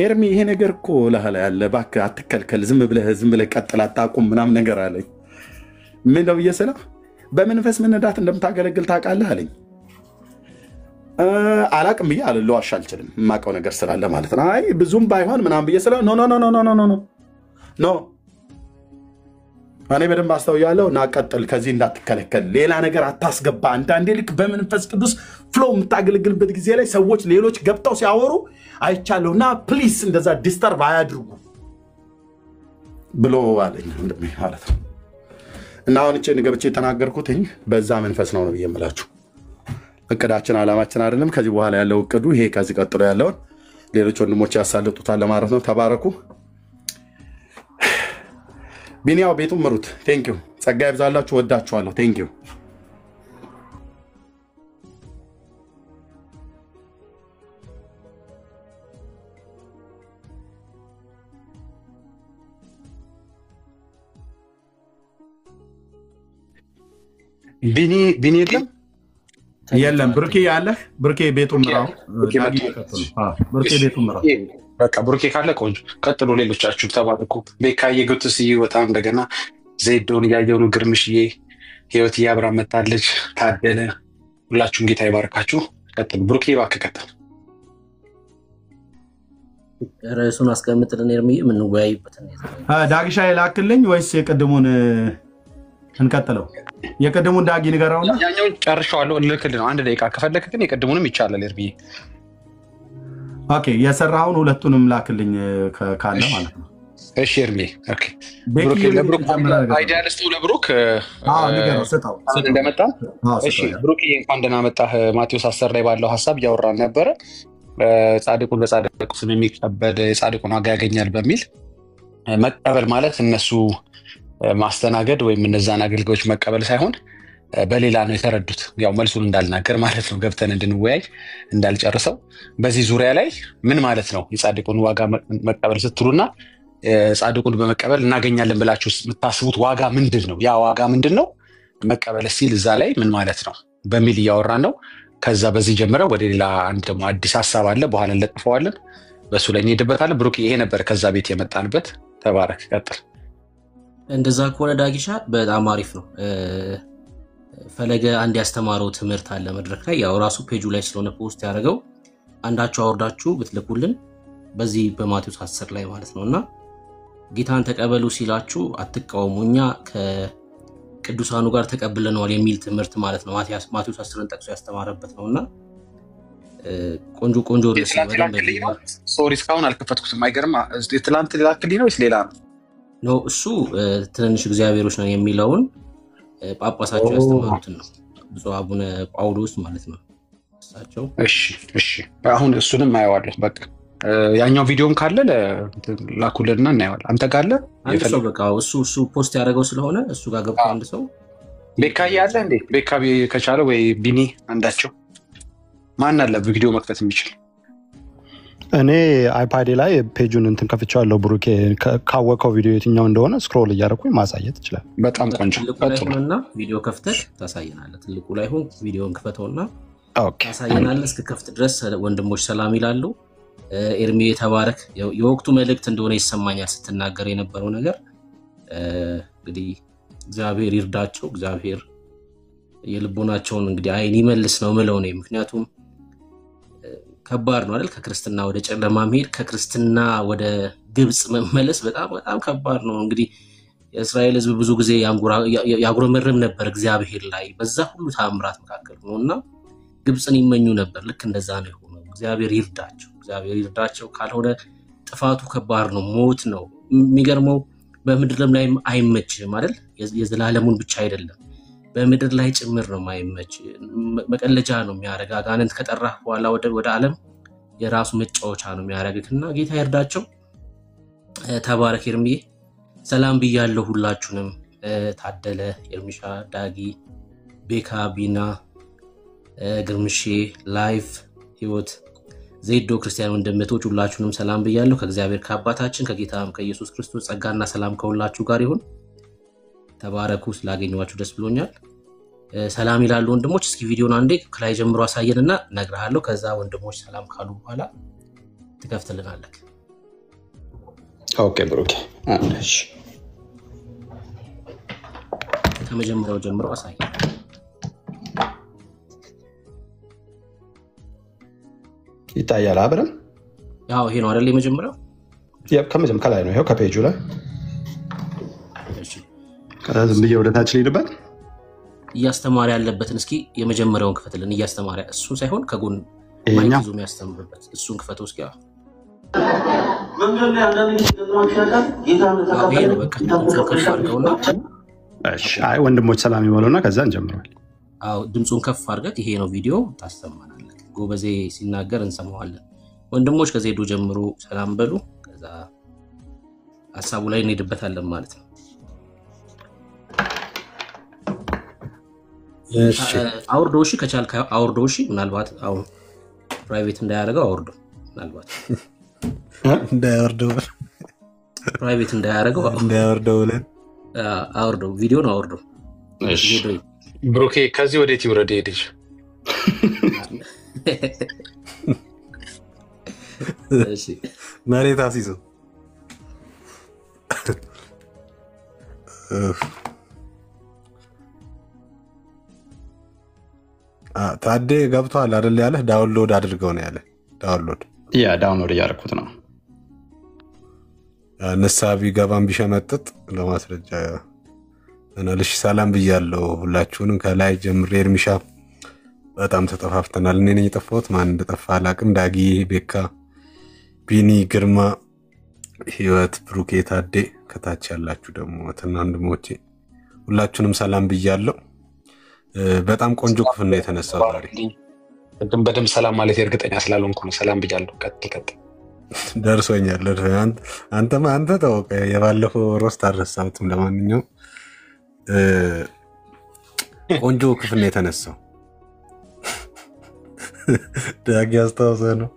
ኤርሚ ይሄ ነገር እኮ ለሐላ ያለ እባክህ አትከልከል ዝም ብለህ ቀጥል አታቁም ምናምን ነገር አለኝ። ምን ነው ብየሰላ በመንፈስ መነዳት እንደምታገለግል ታውቃለህ አለኝ። አላቅም ብዬ አልለዋሽ አልችልም የማውቀው ነገር ስላለ ማለት ነው። አይ ብዙም ባይሆን ምናምን ብየሰላ ኖ እኔ በደንብ አስተውያለሁ እና ቀጥል ከዚህ እንዳትከለከል ሌላ ነገር አታስገባ። አንዳንዴ ልክ በመንፈስ ቅዱስ ፍሎ የምታገለግልበት ጊዜ ላይ ሰዎች ሌሎች ገብተው ሲያወሩ አይቻለሁና ፕሊስ እንደዛ ዲስተርብ አያድርጉ ብሎ አለኝ ማለት ነው። እና አሁን እቺ ንገብቼ ተናገርኩትኝ በዛ መንፈስ ነው የምላችሁ። እቅዳችን አላማችን አይደለም። ከዚህ በኋላ ያለው እቅዱ ይሄ ከዚህ ቀጥሎ ያለውን ሌሎች ወንድሞች ያሳልጡታል ለማለት ነው። ተባረኩ። ቢኒያው ቤቱን ምሩት። ቴንክ ዩ ጸጋ ይብዛላችሁ። ወዳችኋለሁ። ቴንክ ዩ ቢኒ የለም ብሩኬ ያለህ ብሩኬ ቤቱን ምራው። ብሩኬ ቤቱን ምራው። በቃ ብሩኬ ካለ ቆንጆ ቀጥሎ። ሌሎቻችሁ ተባረኩ። ቤካዬ ጉትስዬ በጣም እንደገና ዜዶን ያየው ነው። ግርምሽዬ ህይወት ያብራ መጣለች። ታደለ ሁላችሁም ጌታ ይባርካችሁ። ቀጥሉ። ብሩኬ እባክህ ቀጥል። ርዕሱን አስቀምጥልን ኤርሚ ምን ወያይበት ነው። ዳግሻ ይላክልኝ ወይስ የቀደሙን እንቀጥለው? የቀደሙን ዳጊ ንገራውና ያኛውን ጨርሻለሁ። ልክልህ ነው 1 ደቂቃ ከፈለክ ግን የቀደሙንም ይቻላል ኤርሚ። ኦኬ የሰራውን ሁለቱንም ላክልኝ ካለ ማለት ነው። እሺ ኤርሚ ኦኬ ብሩክ ለብሩክ አይዲያ ልስጠው ለብሩክ ንገረው ስጠው እንደመጣ። እሺ ብሩክ እንኳን ደህና መጣህ። ማቴዎስ 10 ላይ ባለው ሐሳብ እያወራን ነበረ። ጻድቁን በጻድቁ ስም የሚቀበል የጻድቁን ዋጋ ያገኛል በሚል መቀበል ማለት እነሱ ማስተናገድ ወይም እነዛን አገልጋዮች መቀበል ሳይሆን በሌላ ነው የተረዱት። ያው መልሱን እንዳልናገር ማለት ነው ገብተን እንድንወያይ እንዳልጨርሰው። በዚህ ዙሪያ ላይ ምን ማለት ነው የጻድቁን ዋጋ መቀበል ስትሉና ጻድቁን በመቀበል እናገኛለን ብላችሁ የምታስቡት ዋጋ ምንድን ነው? ያ ዋጋ ምንድን ነው? መቀበል ሲል እዛ ላይ ምን ማለት ነው በሚል እያወራን ነው። ከዛ በዚህ ጀምረ ወደ ሌላ አንድ ደግሞ አዲስ ሐሳብ አለ፣ በኋላ እንለጥፈዋለን። በሱ ላይ እንሄድበታለን። ብሩክ ይሄ ነበር ከዛ ቤት የመጣንበት። ተባረክ፣ ቀጥል። እንደዛ ከሆነ ዳጊሻ በጣም አሪፍ ነው። ፈለገ አንድ ያስተማረው ትምህርት አለ መድረክ ላይ፣ ያው ራሱ ፔጁ ላይ ስለሆነ ፖስት ያደረገው አንዳችሁ አወርዳችሁ ብትልኩልን በዚህ በማቴዎስ 10 ላይ ማለት ነውና ጌታን ተቀበሉ ሲላችሁ አትቃወሙ፣ እኛ ከቅዱሳኑ ጋር ተቀብለነዋል የሚል ትምህርት ማለት ነው። ማቴዎስ 10ን ጠቅሶ ያስተማረበት ነውና ቆንጆ ቆንጆ ርዕስ ነው። ሶሪ እስካሁን አልከፈትኩትም። አይገርም። ትላንት ላክልኝ ነው ወይስ ሌላ ነው? እሱ ትንንሽ እግዚአብሔሮች ነው የሚለውን ጳጳሳቸው ያስተማሩትን ነው፣ ብፁዕ አቡነ ጳውሎስ ማለት ነው እሳቸው። እሺ አሁን እሱንም አየዋለሁ። በቃ ያኛው ቪዲዮም ካለ ላኩልንና እናየዋለን። አንተ ጋር አለ አንድ ሰው በቃ እሱ ፖስት ያደረገው ስለሆነ እሱ ጋር ገብቶ አንድ ሰው ቤካዬ አለ እንዴ? ቤካ ከቻለ ወይ ቢኒ አንዳቸው ማን አለ ቪዲዮ መክፈት የሚችል? እኔ አይፓድ ላይ ፔጁን እንትን ከፍቻለሁ። ብሩኬ ካወቀው ቪዲዮ የትኛው እንደሆነ ስክሮል እያደረኩኝ ማሳየት ይችላል። በጣም ቆንጆ። እና ቪዲዮ ከፍተህ ታሳየናለህ። ትልቁ ላይ ሆን ቪዲዮን ክፈተውና ታሳየናለህ። እስከከፍት ድረስ ወንድሞች ሰላም ይላሉ። ኤርሚ የተባረክ። የወቅቱ መልእክት እንደሆነ ይሰማኛል ስትናገር የነበረው ነገር። እንግዲህ እግዚአብሔር ይርዳቸው፣ እግዚአብሔር የልቦናቸውን እንግዲህ አይን ይመልስ ነው ምለው ነው። ምክንያቱም ከባድ ነው አይደል? ከክርስትና ወደ ጨለማ መሄድ፣ ከክርስትና ወደ ግብጽ መመለስ በጣም በጣም ከባድ ነው። እንግዲህ የእስራኤል ሕዝብ ብዙ ጊዜ ያጉረመርም ነበር እግዚአብሔር ላይ በዛ ሁሉ ተአምራት መካከል ነውና ግብጽን ይመኙ ነበር። ልክ እንደዛ ነው የሆነው። እግዚአብሔር ይርዳቸው። ካልሆነ ጥፋቱ ከባድ ነው፣ ሞት ነው። የሚገርመው በምድርም ላይ አይመችም አይደል? የዘላለሙን ብቻ አይደለም በምድር ላይ ጭምር ነው ማይመች። መቀለጃ ነው የሚያደርግ። አጋንንት ከጠራህ በኋላ ወደ ዓለም የራሱ መጫወቻ ነው የሚያደርግና ጌታ ይርዳቸው። ተባረክ ኤርሚዬ። ሰላም ብያለሁ ሁላችሁንም። ታደለ፣ ኤርሚሻ፣ ዳጊ፣ ቤካ፣ ቢና፣ ግርምሼ፣ ላይፍ፣ ህይወት፣ ዜዶ፣ ክርስቲያን ወንድምቶች ሁላችሁንም ሰላም ብያለሁ። ከእግዚአብሔር ከአባታችን ከጌታም ከኢየሱስ ክርስቶስ ጸጋና ሰላም ከሁላችሁ ጋር ይሁን። ተባረኩ። ስላገኘኋችሁ ደስ ብሎኛል። ሰላም ይላሉ ወንድሞች። እስኪ ቪዲዮን አንዴ ከላይ ጀምሮ አሳየንና እነግርሃለሁ። ከዛ ወንድሞች ሰላም ካሉ በኋላ ትከፍትልናለህ። ኦኬ ብሩክ። እሺ ከመጀመሪያው ጀምሮ አሳየን። ይታያል አብረን። ያው ይሄ ነው አይደል የመጀመሪያው? ከመጀመሪያው ከላይ ነው። ይሄው ከፔጁ ላይ ዝም ብዬ ወደ ታች ልሄድበት። እያስተማረ ያለበትን እስኪ የመጀመሪያውን ክፈትልን። እያስተማረ እሱ ሳይሆን ከጎን ማይክ ይዞ የሚያስተምርበት እሱን ክፈተው እስኪ። አይ ወንድሞች ሰላም ይበሉና ከዛ እንጀምራለን። አዎ ድምፁን ከፍ አድርገህ ይሄ ነው ቪዲዮ ታሰማናለህ። ጎበዜ ሲናገር እንሰማዋለን። ወንድሞች ከዜዶ ጀምሮ ሰላም በሉ። ከዛ ሐሳቡ ላይ እንሄድበታለን ማለት ነው። አውርዶ እሺ፣ ከቻልክ አውርዶ እሺ። ምናልባት አሁን ፕራይቬት እንዳያደርገው አውርዶ፣ ምናልባት ፕራይቬት እንዳያደርገው ብለን አውርዶ፣ ቪዲዮን አውርዶ። እሺ ብሩኬ፣ ከዚህ ወዴት ይውረድ ሄድሽ? እሺ መሬት አስይዞ ታዴ ገብቷል አይደል? ያለ ዳውንሎድ አድርገው ነው ያለ። ዳውንሎድ እያደረኩት ነው። ንስሓ ቢገባም ቢሸመጥጥ ለማስረጃ ልሽ ሰላም ብያለሁ ሁላችሁንም። ከላይ ጀምሬ ኤርሚሻ በጣም ተጠፋፍተናል። እኔ ነኝ የጠፋሁት፣ ማን እንደጠፋ አላቅም። ዳጊ፣ ቤካ፣ ቢኒ ግርማ፣ ህይወት፣ ብሩኬ፣ ታዴ ከታች ያላችሁ ደግሞ እህትና ወንድሞቼ ሁላችሁንም ሰላም ብያለሁ። በጣም ቆንጆ ክፍል ነው የተነሳው ዛሬ። በደንብ ሰላም ማለት እርግጠኛ ስላልሆንኩ ነው ሰላም ብያለሁ። ቀጥል። ደርሶኛል። አንተ ተወቀ የባለፈው ሮስት አልረሳሁትም። ለማንኛውም ቆንጆ ክፍል ነው የተነሳው። ዳጊ አስታውሰ ነው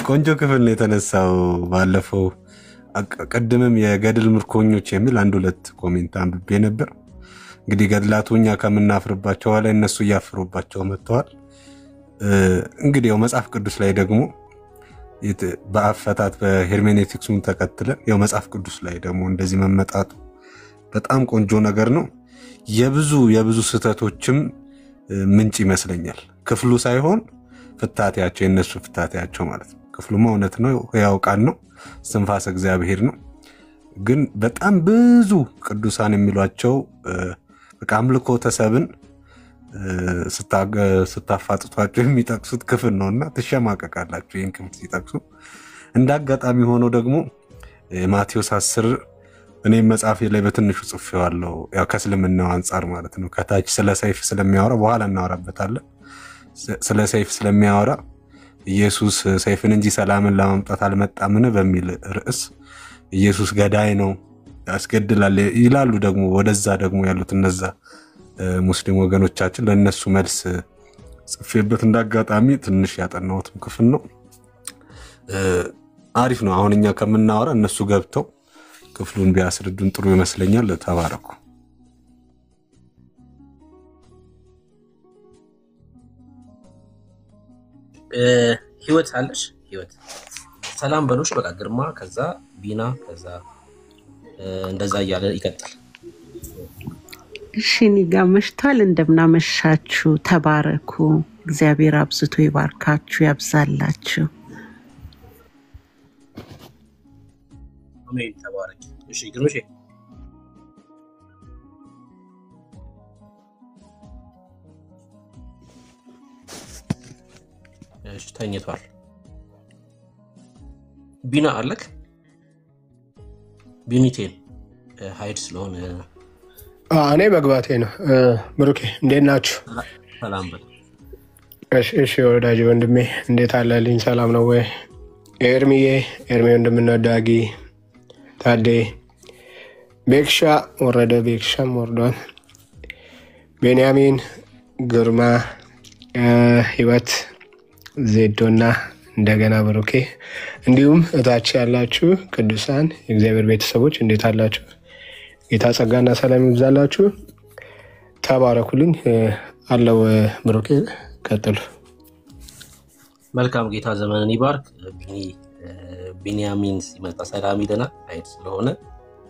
ቆንጆ ክፍል ነው የተነሳው። ባለፈው ቀድምም የገድል ምርኮኞች የሚል 1-2 ኮሜንት አንብቤ ነበር። እንግዲህ ገድላቱኛ ከምናፍርባቸው ላይ እነሱ እያፍሩባቸው መጥተዋል። እንግዲህ ያው መጽሐፍ ቅዱስ ላይ ደግሞ በአፈታት በሄርሜኔቲክሱን ተከትለን ያው መጽሐፍ ቅዱስ ላይ ደግሞ እንደዚህ መመጣጡ በጣም ቆንጆ ነገር ነው። የብዙ ስህተቶችም ምንጭ ይመስለኛል ክፍሉ ሳይሆን ፍታቴያቸው፣ የነሱ ፍታቴያቸው ማለት ነው። ክፍሉማ እውነት ነው፣ ያው ቃል ነው፣ ስንፋስ እግዚአብሔር ነው። ግን በጣም ብዙ ቅዱሳን የሚሏቸው በቃ አምልኮተ ሰብን ስታፋጥቷቸው የሚጠቅሱት ክፍል ነውና ትሸማቀቃላችሁ ይህን ክፍል ሲጠቅሱ። እንዳጋጣሚ ሆኖ ደግሞ ማቴዎስ 10 እኔም መጽሐፌ ላይ በትንሹ ጽፌዋለሁ። ያው ከእስልምናው አንጻር ማለት ነው። ከታች ስለ ሰይፍ ስለሚያወራ በኋላ እናወራበታለን። ስለ ሰይፍ ስለሚያወራ ኢየሱስ ሰይፍን እንጂ ሰላምን ለማምጣት አልመጣምን በሚል ርዕስ ኢየሱስ ገዳይ ነው ያስገድላል ይላሉ። ደግሞ ወደዛ ደግሞ ያሉት እነዛ ሙስሊም ወገኖቻችን ለነሱ መልስ ጽፌበት እንዳጋጣሚ ትንሽ ያጠናሁትም ክፍል ነው። አሪፍ ነው። አሁን እኛ ከምናወራ እነሱ ገብተው ክፍሉን ቢያስረዱን ጥሩ ይመስለኛል። ተባረኩ። ህይወት አለሽ? ህይወት ሰላም በሎሽ። በቃ ግርማ፣ ከዛ ቢና፣ ከዛ እንደዛ እያለ ይቀጥል። እሺ ኒጋ መሽቷል። እንደምናመሻችሁ ተባረኩ። እግዚአብሔር አብዝቶ ይባርካችሁ ያብዛላችሁ። አሜን። ተባረክ። እሺ ግርምሽ እሺ ተኝቷል። ቢና አለክ? ቢኒቴን ሃይድ ስለሆነ እኔ መግባቴ ነው። ብሩኬ እንዴት ናችሁ? ሰላም በል። እሺ ወዳጅ ወንድሜ እንዴት አለልኝ? ሰላም ነው ወይ? ኤርሚዬ ወንድምና ዳጊ፣ ታዴ፣ ቤክሻ ወረደ፣ ቤክሻም ወርዷል፣ ቤንያሚን፣ ግርማ፣ ህይወት፣ ዜዶና እንደገና ብሩኬ፣ እንዲሁም እታች ያላችሁ ቅዱሳን የእግዚአብሔር ቤተሰቦች እንዴት አላችሁ? ጌታ ጸጋና ሰላም ይብዛላችሁ። ተባረኩልኝ። አለው ብሩኬ ቀጥሉ። መልካም ጌታ ዘመንን ይባርክ። ቢንያሚን ሲመጣ ሰላም ይለናል አይት ስለሆነ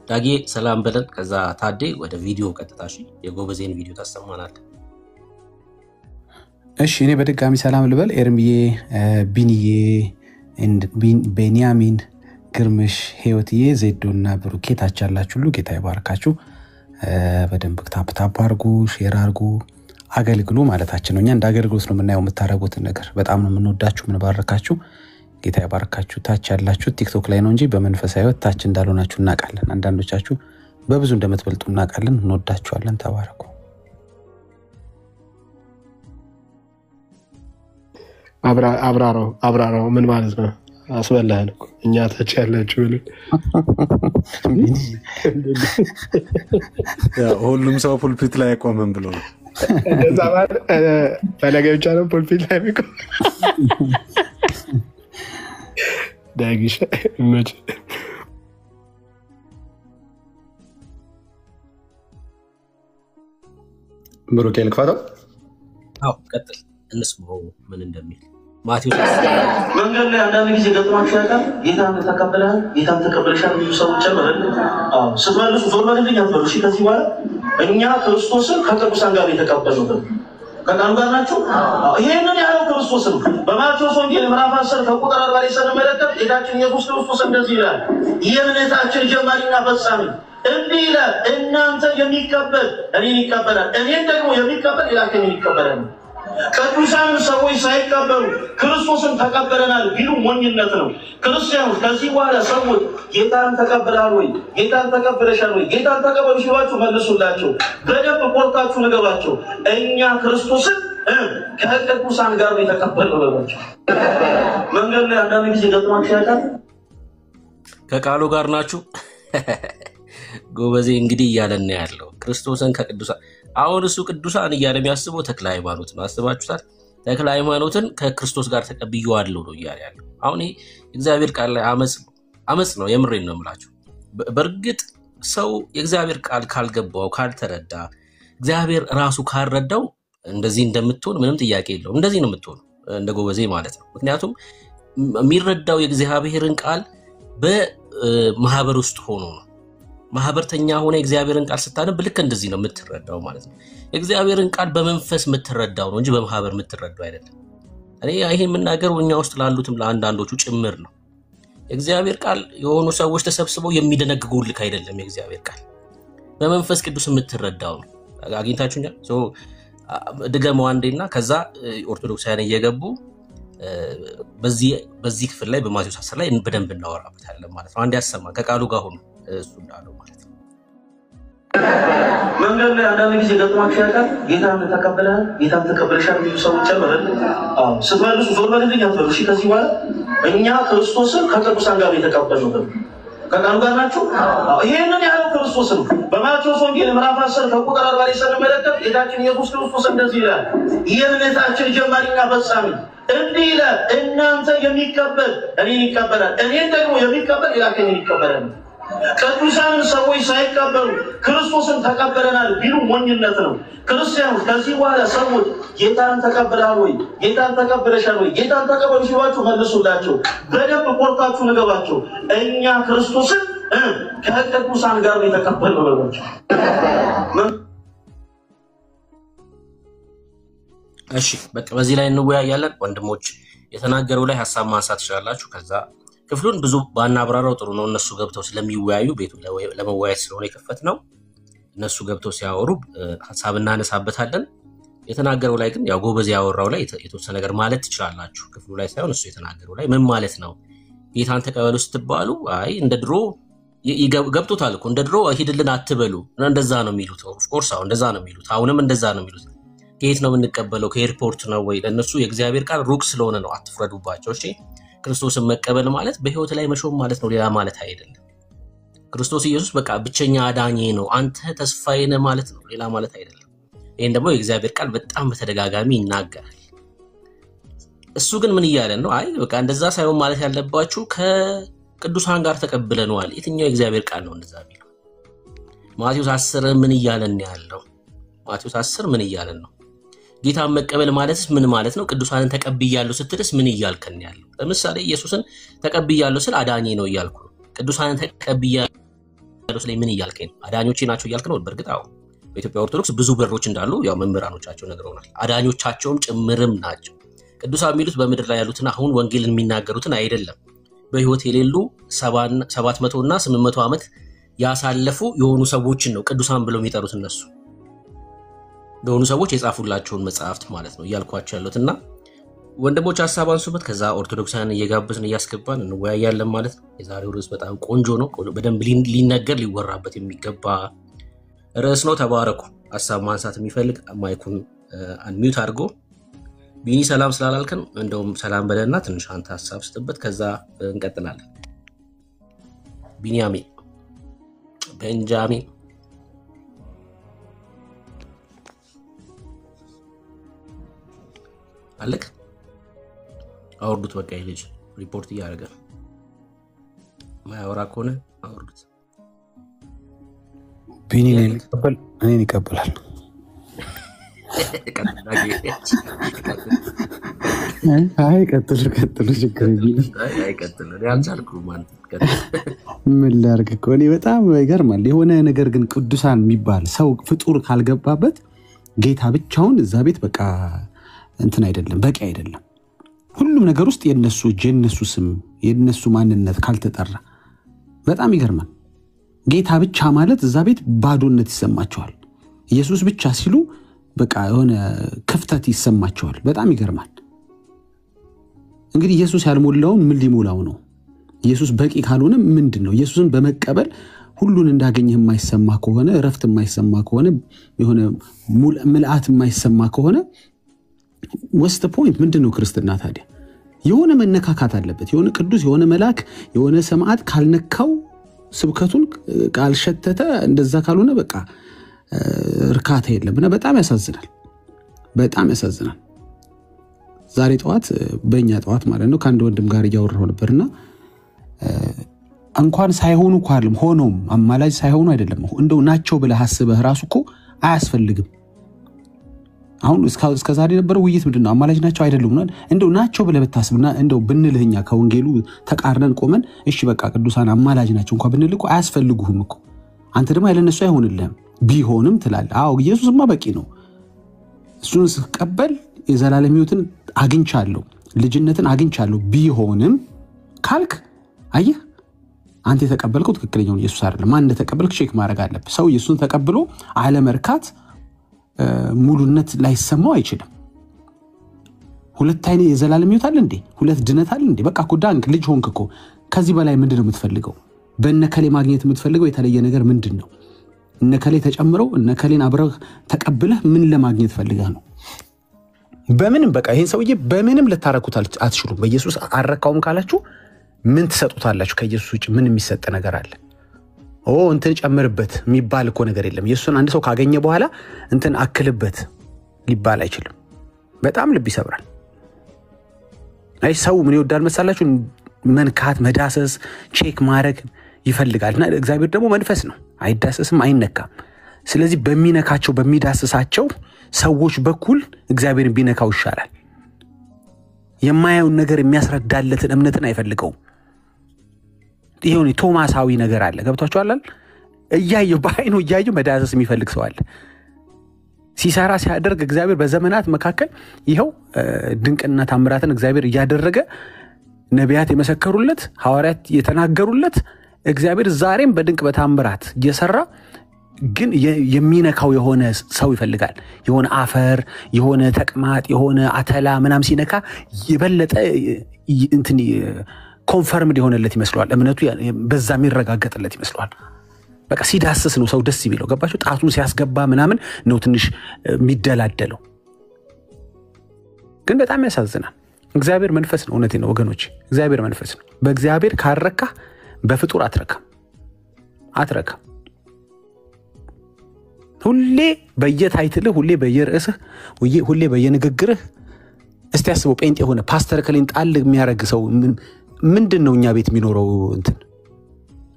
ዳጊ ሰላም በለን። ከዛ ታዴ ወደ ቪዲዮ ቀጥታሽ የጎበዜን ቪዲዮ ታሰማናል። እሺ እኔ በድጋሚ ሰላም ልበል። ኤርሚዬ፣ ቢኒዬ፣ ቤንያሚን፣ ግርምሽ፣ ህይወትዬ፣ ዜዶና ብሩኬ ታች ያላችሁ ሁሉ ጌታ ይባርካችሁ። በደንብ ታፕ አርጉ፣ ሼር አርጉ፣ አገልግሉ ማለታችን ነው። እኛ እንደ አገልግሎት ነው የምናየው የምታረጉትን ነገር። በጣም ነው የምንወዳችሁ የምንባርካችሁ። ጌታ ይባርካችሁ። ታች ያላችሁ ቲክቶክ ላይ ነው እንጂ በመንፈሳዊ ህይወት ታች እንዳልሆናችሁ እናውቃለን። አንዳንዶቻችሁ በብዙ እንደምትበልጡ እናውቃለን። እንወዳችኋለን። ተባረኩ። አብራራው ምን ማለት ነው? አስበላህን እኮ እኛ ታች ያላችሁ ብለን ሁሉም ሰው ፑልፒት ላይ አይቆምም ብሎ ነው። ፈለገ ብቻ ነው ፑልፒት ላይ የሚቆም። ዳጊሻ መች ብሩኬ ልክፈተው? አዎ ቀጥል፣ እንስማው ምን እንደሚል። ማቴዎስ መንገድ ላይ አንዳንድ ጊዜ ገጥሟችሁ ያውቃል? ጌታን ተቀበለሃል፣ ጌታን ተቀበለሻል ብዙ ሰዎች አሉ አይደል? አዎ ስትመልሱ ዞር በልልኝ አትበሉ። እሺ ከዚህ በኋላ እኛ ክርስቶስን ከቅዱሳን ጋር የተቀበልነው ከቃሉ ጋር ናችሁ። ይሄንን ያለው ክርስቶስ ነው። በማቴዎስ ወንጌል ምዕራፍ 10 ከቁጥር 40 ላይ ስንመለከት ጌታችን ኢየሱስ ክርስቶስ እንደዚህ ይላል፣ የእምነታችን ጀማሪና ፈጻሚ እንዲህ ይላል፣ እናንተ የሚቀበል እኔን ይቀበላል፣ እኔን ደግሞ የሚቀበል የላከኝን ይቀበላል። ቅዱሳን ሰዎች ሳይቀበሉ ክርስቶስን ተቀበለናል ቢሉ ሞኝነት ነው። ክርስቲያኖች ከዚህ በኋላ ሰዎች ጌታን ተቀበላል ወይ ጌታን ተቀበለሻል ወይ ጌታን ተቀበሉ ሲሏችሁ መልሱላቸው። በደንብ ቆርጣችሁ ንገሯቸው። እኛ ክርስቶስን ከቅዱሳን ጋር ነው የተቀበልነው በሏቸው። መንገድ ላይ አንዳንድ ጊዜ ገጥሟችሁ ያውቃል? ከቃሉ ጋር ናችሁ ጎበዜ። እንግዲህ እያለን ያለው ክርስቶስን ከቅዱሳን አሁን እሱ ቅዱሳን እያለ የሚያስበው ተክለ ሃይማኖት ነው። አስባችሁታል? ተክለ ሃይማኖትን ከክርስቶስ ጋር ተቀብየዋለሁ ነው እያለ ያለው። አሁን እግዚአብሔር ቃል ላይ አመጽ ነው። የምሬን ነው የምላችሁ። በእርግጥ ሰው የእግዚአብሔር ቃል ካልገባው ካልተረዳ እግዚአብሔር ራሱ ካልረዳው እንደዚህ እንደምትሆን ምንም ጥያቄ የለውም። እንደዚህ ነው የምትሆኑ እንደ ጎበዜ ማለት ነው። ምክንያቱም የሚረዳው የእግዚአብሔርን ቃል በማህበር ውስጥ ሆኖ ነው። ማህበርተኛ ሆነ የእግዚአብሔርን ቃል ስታነብ ልክ እንደዚህ ነው የምትረዳው ማለት ነው። የእግዚአብሔርን ቃል በመንፈስ የምትረዳው ነው እንጂ በማህበር የምትረዳው አይደለም። እኔ ይሄ የምናገረው እኛ ውስጥ ላሉትም ለአንዳንዶቹ ጭምር ነው። የእግዚአብሔር ቃል የሆኑ ሰዎች ተሰብስበው የሚደነግጉልክ አይደለም። የእግዚአብሔር ቃል በመንፈስ ቅዱስ የምትረዳው ነው። አግኝታችሁኛል? ድገመው አንዴና ከዛ ኦርቶዶክሳውያን እየገቡ በዚህ ክፍል ላይ በማቴዎስ 10 ላይ በደንብ እናወራበታለን ማለት ነው። አንዴ ያሰማ ከቃሉ ጋር ሆኖ እሱ እንዳለው ማለት ነው። መንገድ ላይ አንዳንድ ጊዜ ገጥሟችሁ ያውቃል? ጌታን ተቀበለህ ጌታን ተቀበለሻል የሚሉ ሰዎች አሉ አይደል? ስትመልሱ ዞር በልልኝ አትበሉ። እሺ ከዚህ በኋላ እኛ ክርስቶስን ከቅዱሳን ጋር የተቀበልነው ከቃሉ ጋር ናችሁ። ይሄንን ያለው ክርስቶስ ነው። በማቴዎስ ወንጌል ምዕራፍ 10 ከቁጥር 40 ላይ ስንመለከት ጌታችን ኢየሱስ ክርስቶስ እንደዚህ ይላል፣ የእምነታችን ጀማሪና ፈጻሚ እንዲህ ይላል፣ እናንተ የሚቀበል እኔን ይቀበላል፣ እኔን ደግሞ የሚቀበል የላከኝን ይቀበላል። ቅዱሳን ሰዎች ሳይቀበሉ ክርስቶስን ተቀበለናል ቢሉ ሞኝነት ነው። ክርስቲያኖች ከዚህ በኋላ ሰዎች ጌታን ተቀበላል ወይ ጌታን ተቀበለሻል ወይ ጌታን ተቀበሉ ሲሏችሁ መልሱላቸው። በደንብ ቆርጣችሁ ንገሯቸው። እኛ ክርስቶስን ከቅዱሳን ጋር ነው የተቀበልነው በሏቸው። እሺ በቃ በዚህ ላይ እንወያያለን። ወንድሞች የተናገረው ላይ ሐሳብ ማንሳት ትችላላችሁ። ከዛ ክፍሉን ብዙ ባናብራራው ጥሩ ነው። እነሱ ገብተው ስለሚወያዩ ቤቱ ለመወያየት ስለሆነ የከፈትነው እነሱ ገብተው ሲያወሩ ሐሳብ እናነሳበታለን። የተናገረው ላይ ግን ያው ጎበዝ ያወራው ላይ የተወሰነ ነገር ማለት ትችላላችሁ። ክፍሉ ላይ ሳይሆን እሱ የተናገረው ላይ ምን ማለት ነው? ጌታን ተቀበሉ ስትባሉ አይ እንደ ድሮ ገብቶታል እኮ እንደ ድሮ ሂድልን አትበሉ እንደዛ ነው የሚሉት። ኦፍ ኮርስ አሁን እንደዛ ነው የሚሉት። አሁንም እንደዛ ነው የሚሉት። ከየት ነው የምንቀበለው? ከኤርፖርት ነው ወይ? ለነሱ የእግዚአብሔር ቃል ሩቅ ስለሆነ ነው። አትፍረዱባቸው። እሺ ክርስቶስን መቀበል ማለት በህይወት ላይ መሾም ማለት ነው፣ ሌላ ማለት አይደለም። ክርስቶስ ኢየሱስ በቃ ብቸኛ አዳኜ ነው፣ አንተ ተስፋዬ ነህ ማለት ነው፣ ሌላ ማለት አይደለም። ይሄን ደግሞ የእግዚአብሔር ቃል በጣም በተደጋጋሚ ይናገራል። እሱ ግን ምን እያለን ነው? አይ በቃ እንደዛ ሳይሆን ማለት ያለባችሁ ከቅዱሳን ጋር ተቀብለናል። የትኛው የእግዚአብሔር ቃል ነው እንደዛ የሚለው? ማቴዎስ 10 ምን እያለን ያለው? ማቴዎስ 10 ምን እያለን ነው? ጌታን መቀበል ማለትስ ምን ማለት ነው? ቅዱሳንን ተቀብያለሁ ስትልስ ምን እያልከን ያለው? ለምሳሌ ኢየሱስን ተቀብያለሁ ስል አዳኜ ነው እያልኩ ነው። ቅዱሳንን ተቀብያለሁ ስለ ምን እያልከኝ ነው? አዳኞቼ ናቸው እያልክ ነው? በእርግጥ አዎ፣ በኢትዮጵያ ኦርቶዶክስ ብዙ በሮች እንዳሉ ያው መምህራኖቻቸው ነግረውናል። አዳኞቻቸውም ጭምርም ናቸው። ቅዱሳን የሚሉት በምድር ላይ ያሉትን አሁን ወንጌልን የሚናገሩትን አይደለም። በህይወት የሌሉ 700 እና 800 ዓመት ያሳለፉ የሆኑ ሰዎችን ነው ቅዱሳን ብለው የሚጠሩት እነሱ ለሆኑ ሰዎች የጻፉላቸውን መጽሐፍት ማለት ነው እያልኳቸው ያሉትና ወንድሞች ሐሳብ አንሱበት። ከዛ ኦርቶዶክሳውያን እየጋበዝን እያስገባን እንወያያለን ማለት ነው። የዛሬው ርዕስ በጣም ቆንጆ ነው። በደንብ ሊነገር ሊወራበት የሚገባ ርዕስ ነው። ተባረኩ። ሐሳብ ማንሳት የሚፈልግ ማይኩን አንሚዩት አድርጎ ቢኒ ሰላም ስላላልከን እንደውም ሰላም በለና ትንሽ አንተ ሐሳብ ስትበት ከዛ እንቀጥላለን። ቢኒያሚን ቤንጃሚን አለክ አውርዱት። በቃ ልጅ ሪፖርት እያደረገ ማያወራ ከሆነ አውርዱት። ቢኒ እኔን ይቀበላል። አይ ቀጥሉ ችግር የለም። ምን ላድርግ እኮ እኔ በጣም ይገርማል። የሆነ ነገር ግን ቅዱሳን የሚባል ሰው ፍጡር ካልገባበት ጌታ ብቻውን እዛ ቤት በቃ እንትን አይደለም፣ በቂ አይደለም። ሁሉም ነገር ውስጥ የነሱ እጅ፣ የነሱ ስም፣ የነሱ ማንነት ካልተጠራ በጣም ይገርማል። ጌታ ብቻ ማለት እዛ ቤት ባዶነት ይሰማቸዋል። ኢየሱስ ብቻ ሲሉ በቃ የሆነ ክፍተት ይሰማቸዋል። በጣም ይገርማል። እንግዲህ ኢየሱስ ያልሞላውን ምን ሊሞላው ነው? ኢየሱስ በቂ ካልሆነ ምንድነው? ኢየሱስን በመቀበል ሁሉን እንዳገኘህ የማይሰማ ከሆነ እረፍት የማይሰማ ከሆነ የሆነ ምልአት የማይሰማ ከሆነ what's the point? ምንድነው ክርስትና ታዲያ? የሆነ መነካካት አለበት። የሆነ ቅዱስ የሆነ መልአክ የሆነ ሰማዕት ካልነካው ስብከቱን ካልሸተተ እንደዛ ካልሆነ በቃ እርካታ የለምና በጣም ያሳዝናል። በጣም ያሳዝናል። ዛሬ ጠዋት በእኛ ጠዋት ማለት ነው ከአንድ ወንድም ጋር እያወራሁ ነበርና እንኳን ሳይሆኑ ኳልም ሆኖም አማላጅ ሳይሆኑ አይደለም እንደው ናቸው ብለህ አስበህ ራሱ እኮ አያስፈልግም። አሁን እስከ ዛሬ የነበረው ውይይት ምንድነው? አማላጅ ናቸው አይደሉም? እንደው ናቸው ብለህ ብታስብና እንደው ብንልህኛ ከወንጌሉ ተቃርነን ቆመን እሺ በቃ ቅዱሳን አማላጅ ናቸው እንኳን ብንል እኮ አያስፈልጉህም እኮ። አንተ ደግሞ ያለነሱ አይሆንልህም። ቢሆንም ትላለህ አዎ ኢየሱስማ በቂ ነው። እሱን ስቀበል የዘላለም ሕይወትን አግኝቻለሁ፣ ልጅነትን አግኝቻለሁ ቢሆንም ካልክ አየህ አንተ የተቀበልከው ትክክለኛውን ኢየሱስ አይደለም። ማን እንደተቀበልክ ቼክ ማድረግ አለብህ። ሰው ኢየሱስን ተቀብሎ አለመርካት ሙሉነት ላይሰማው አይችልም። ሁለት አይነት የዘላለም ሕይወት አለ እንዴ? ሁለት ድነት አለ እንዴ? በቃ እኮ ዳንክ ልጅ ሆንክ እኮ። ከዚህ በላይ ምንድነው የምትፈልገው? በእነከሌ ማግኘት የምትፈልገው የተለየ ነገር ምንድነው? እነከሌ ተጨምረው እነከሌን አብረህ ተቀብለህ ምን ለማግኘት ፈልገህ ነው? በምንም በቃ ይሄን ሰውዬ በምንም ልታረኩት አትችሉም። በኢየሱስ አረካውም ካላችሁ ምን ትሰጡታላችሁ? ከኢየሱስ ውጭ ምን የሚሰጥ ነገር አለ? እንትን ጨምርበት የሚባል እኮ ነገር የለም። ኢየሱስን አንድ ሰው ካገኘ በኋላ እንትን አክልበት ሊባል አይችልም። በጣም ልብ ይሰብራል። አይ ሰው ምን ይወዳል መሰላችሁ? መንካት፣ መዳሰስ፣ ቼክ ማድረግ ይፈልጋልና እግዚአብሔር ደግሞ መንፈስ ነው፣ አይዳሰስም፣ አይነካም። ስለዚህ በሚነካቸው በሚዳሰሳቸው ሰዎች በኩል እግዚአብሔርን ቢነካው ይሻላል። የማያዩን ነገር የሚያስረዳለትን እምነትን አይፈልገውም። ይሄው ቶማሳዊ ነገር አለ። ገብቷችኋል? እያየው በአይኑ እያየው መዳሰስ የሚፈልግ ሰው አለ። ሲሰራ ሲያደርግ እግዚአብሔር በዘመናት መካከል ይሄው ድንቅና ታምራትን እግዚአብሔር እያደረገ ነቢያት የመሰከሩለት ሐዋርያት የተናገሩለት እግዚአብሔር ዛሬም በድንቅ በታምራት እየሰራ ግን የሚነካው የሆነ ሰው ይፈልጋል። የሆነ አፈር የሆነ ተቅማጥ የሆነ አተላ ምናም ሲነካ ይበለጠ እንትን ኮንፈርምድ የሆነለት ይመስላል። እምነቱ በዛ የሚረጋገጥለት ይመስላል። በቃ ሲዳስስ ነው ሰው ደስ ይበለው። ገባችሁ? ጣቱን ሲያስገባ ምናምን ነው ትንሽ የሚደላደለው። ግን በጣም ያሳዝናል። እግዚአብሔር መንፈስ ነው። እውነቴን ነው ወገኖች፣ እግዚአብሔር መንፈስ ነው። በእግዚአብሔር ካረካ በፍጡር አትረካ። ሁሌ በየታይትልህ ሁሌ በየርዕስህ ሁሌ በየንግግርህ እስቲ አስበው። ጴንጤ የሆነ ፓስተር ከሌን ጣል የሚያረግ ሰው ምንድነው እኛ ቤት የሚኖረው? እንትን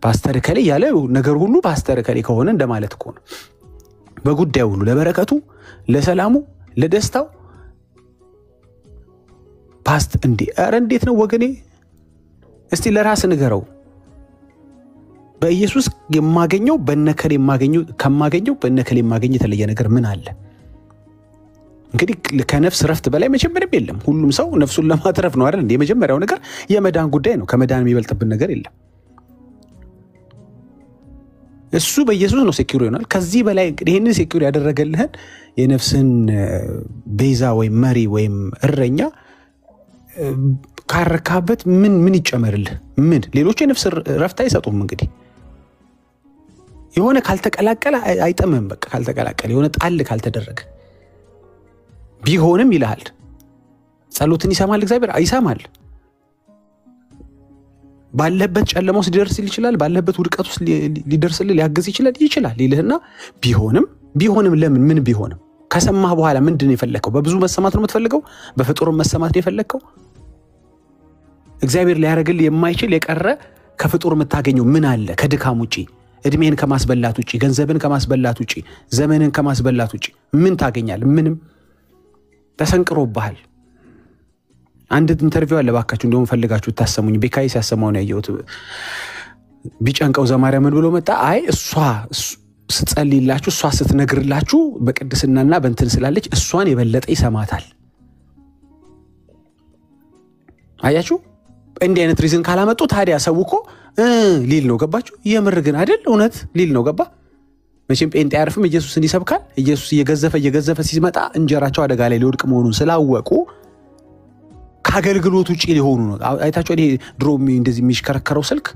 ፓስተር ከሌ ያለ ነገር ሁሉ ፓስተር ከሌ ከሆነ እንደማለት እኮ ነው። በጉዳዩ ሁሉ ለበረከቱ፣ ለሰላሙ፣ ለደስታው ፓስት እንዴት ነው ወገኔ? እስቲ ለራስ ንገረው። በኢየሱስ የማገኘው በነከሌ ከማገኘው በነከሌ የማገኘው የተለየ ነገር ምን አለ? እንግዲህ ከነፍስ ረፍት በላይ መቼም ምንም የለም። ሁሉም ሰው ነፍሱን ለማትረፍ ነው አይደል? የመጀመሪያው ነገር የመዳን ጉዳይ ነው። ከመዳን የሚበልጥብን ነገር የለም። እሱ በኢየሱስ ነው ሴኩር ይሆናል። ከዚህ በላይ እንግዲህ ይሄንን ሴኩር ያደረገልህን የነፍስን ቤዛ ወይም መሪ ወይም እረኛ ካረካበት ምን ይጨመርልህ? ምን ሌሎች የነፍስ ረፍት አይሰጡም። እንግዲህ የሆነ ካልተቀላቀለ አይጠምም። በቃ ካልተቀላቀለ የሆነ ጣል ካልተደረገ ቢሆንም ይልሃል። ጸሎትን ይሰማል እግዚአብሔር ይሰማል። ባለበት ጨለማ ውስጥ ሊደርስል ይችላል። ባለበት ውድቀት ውስጥ ሊደርስል ሊያግዝ ይችላል ይልህና ቢሆንም ለምን ምን ቢሆንም ከሰማህ በኋላ ምንድነው የፈለከው? በብዙ መሰማት ነው የምትፈልገው? በፍጡር መሰማት ነው የፈለከው? እግዚአብሔር ሊያረግል የማይችል የቀረ ከፍጡር የምታገኘው ምን አለ? ከድካም ውጪ፣ እድሜን ከማስበላት ውጪ፣ ገንዘብን ከማስበላት ውጪ፣ ዘመንን ከማስበላት ውጪ ምን ታገኛለህ? ምንም። ተሰንቅሮብሃል። አንድ ኢንተርቪው አለ ባካችሁ እንደውም ፈልጋችሁ ታሰሙኝ። ቤካይ ሲያሰማው ነው ያየሁት። ቢጨንቀው ዘማሪያ ምን ብሎ መጣ? አይ እሷ ስትጸልይላችሁ እሷ ስትነግርላችሁ በቅድስናና በእንትን ስላለች እሷን የበለጠ ይሰማታል። አያችሁ? እንዲህ አይነት ሪዝን ካላመጡ ታዲያ ሰው እኮ ሊል ነው። ገባችሁ? የምር ግን አይደል? እውነት ሊል ነው። ገባ? መቼም ጴንጤ አያርፍም ኢየሱስን ይሰብካል ኢየሱስ እየገዘፈ ሲመጣ እንጀራቸው አደጋ ላይ ሊወድቅ መሆኑን ስላወቁ ከአገልግሎት ውጪ ሊሆኑ ነው አይታችሁ ድሮ እንደዚህ የሚሽከረከረው ስልክ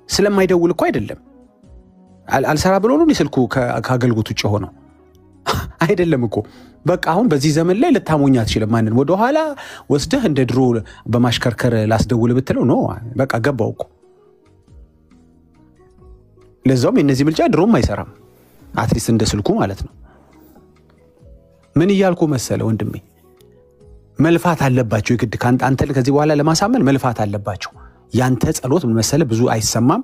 ስለማይደውል እኮ አይደለም አልሰራ ብሎ ነው ስልኩ ከአገልግሎት ውጪ ሆነው አይደለም እኮ በቃ አሁን በዚህ ዘመን ላይ ለታሞኛ አትችልም ማንን ወደ ኋላ ወስደህ እንደ ድሮ በማሽከርከር ላስደውል ብትለው ነው በቃ ገባው እኮ ለዛውም እነዚህ ምልጫ ድሮም አይሰራም አትሊስት እንደ ስልኩ ማለት ነው ምን ይያልኩ መሰለ ወንድሜ መልፋት አለባቸው ይግድ አንተ ከዚህ በኋላ ለማሳመን መልፋት አለባቸው ያንተ ጸሎት ምን መሰለ ብዙ አይሰማም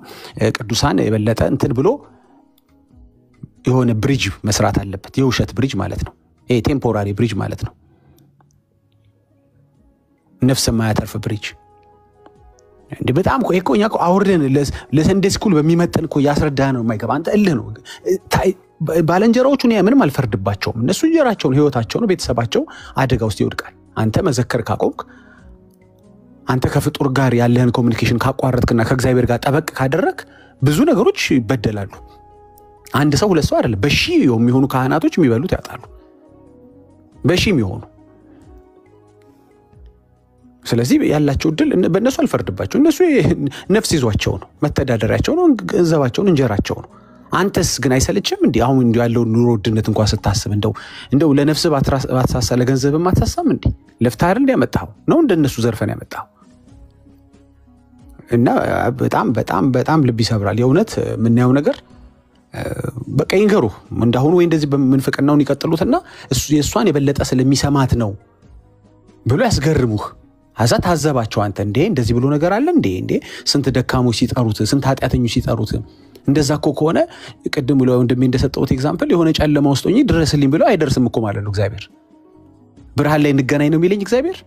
ቅዱሳን የበለጠ እንትን ብሎ የሆነ ብሪጅ መስራት አለበት የውሸት ብሪጅ ማለት ነው ቴምፖራሪ ብሪጅ ማለት ነው ነፍስ ማያተርፍ ብሪጅ እንዴ በጣም እኮኛ እኮ አውርደን ለሰንዴ ስኩል በሚመጥን እኮ ያስረዳ ነው የማይገባ አንተ እልህ ነው ባለንጀራዎቹ ነው ምንም አልፈርድባቸውም እነሱ እንጀራቸው ነው ህይወታቸው ነው ቤተሰባቸው አደጋ ውስጥ ይወድቃል አንተ መዘከር ካቆምክ አንተ ከፍጡር ጋር ያለህን ኮሙኒኬሽን ካቋረጥክና ከእግዚአብሔር ጋር ጠበቅ ካደረክ ብዙ ነገሮች ይበደላሉ አንድ ሰው ሁለት ሰው አይደለም በሺ የሚሆኑ ካህናቶች የሚበሉት ያጣሉ በሺ የሚሆኑ ስለዚህ ያላቸው ድል በእነሱ አልፈርድባቸው እነሱ ነፍስ ይዟቸው ነው መተዳደሪያቸው ነው ገንዘባቸው ነው እንጀራቸው ነው አንተስ ግን አይሰለችም እንዴ አሁን እንዴ ያለው ኑሮ ውድነት እንኳን ስታስብ እንደው ለነፍስ ባትሳሳ ለገንዘብ ማትሳሳም እንዴ ለፍታ አይደል ያመጣው ነው እንደነሱ ዘርፈን ያመጣው እና በጣም ልብ ይሰብራል የእውነት ምን ያው ነገር በቃ ይንገሩ እንዳሁን ወይ እንደዚህ በመንፈቅናውን ይቀጥሉትና እሱ የሷን የበለጠ ስለሚሰማት ነው ብሎ ያስገርሙህ አዛት ታዘባቸው አንተ እንዴ እንደዚህ ብሎ ነገር አለ እንዴ ስንት ደካሞች ሲጠሩት ስንት ኃጢያተኞች ሲጠሩት እንደዛ ከሆነ ቅድም ብለው እንደም እንደሰጠውት ኤግዛምፕል የሆነ ጨለማ ውስጥ ሆኜ ድረስልኝ ብለው አይደርስም እኮ ማለት ነው እግዚአብሔር ብርሃን ላይ እንገናኝ ነው የሚለኝ እግዚአብሔር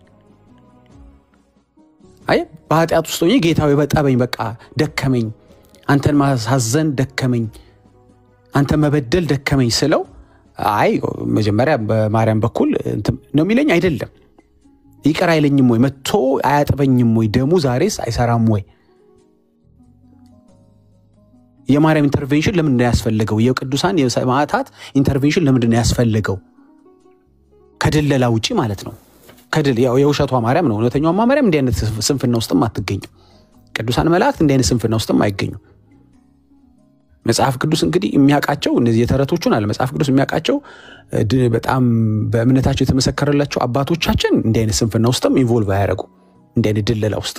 አይ በኃጢያት ውስጥ ሆኜ ጌታው ይበጣበኝ በቃ ደከመኝ አንተን ማሳዘን ደከመኝ አንተ መበደል ደከመኝ ስለው አይ መጀመሪያ በማርያም በኩል ነው የሚለኝ አይደለም ይቀር አይለኝም ወይ መጥቶ አያጥበኝም ወይ ደሙ ዛሬስ አይሰራም ወይ የማርያም ኢንተርቬንሽን ለምን እንደያስፈልገው የቅዱሳን የሰማዕታት ኢንተርቬንሽን ለምን እንደያስፈልገው ከድለላ ውጪ ማለት ነው ከድል ያው የውሸቷ ማርያም ነው እውነተኛው ማርያም እንደ አይነት ስንፍና ውስጥም አትገኝም ቅዱሳን መላእክት እንደ አይነት ስንፍና ውስጥም አይገኙም መጽሐፍ ቅዱስ እንግዲህ የሚያቃቸው እነዚህ የተረቶቹን አለ መጽሐፍ ቅዱስ የሚያቃቸው በጣም በእምነታቸው የተመሰከረላቸው አባቶቻችን እንደ አይነት ስንፍና ውስጥም ኢንቮልቭ ያያረጉ እንደ አይነት ድለላ ውስጥ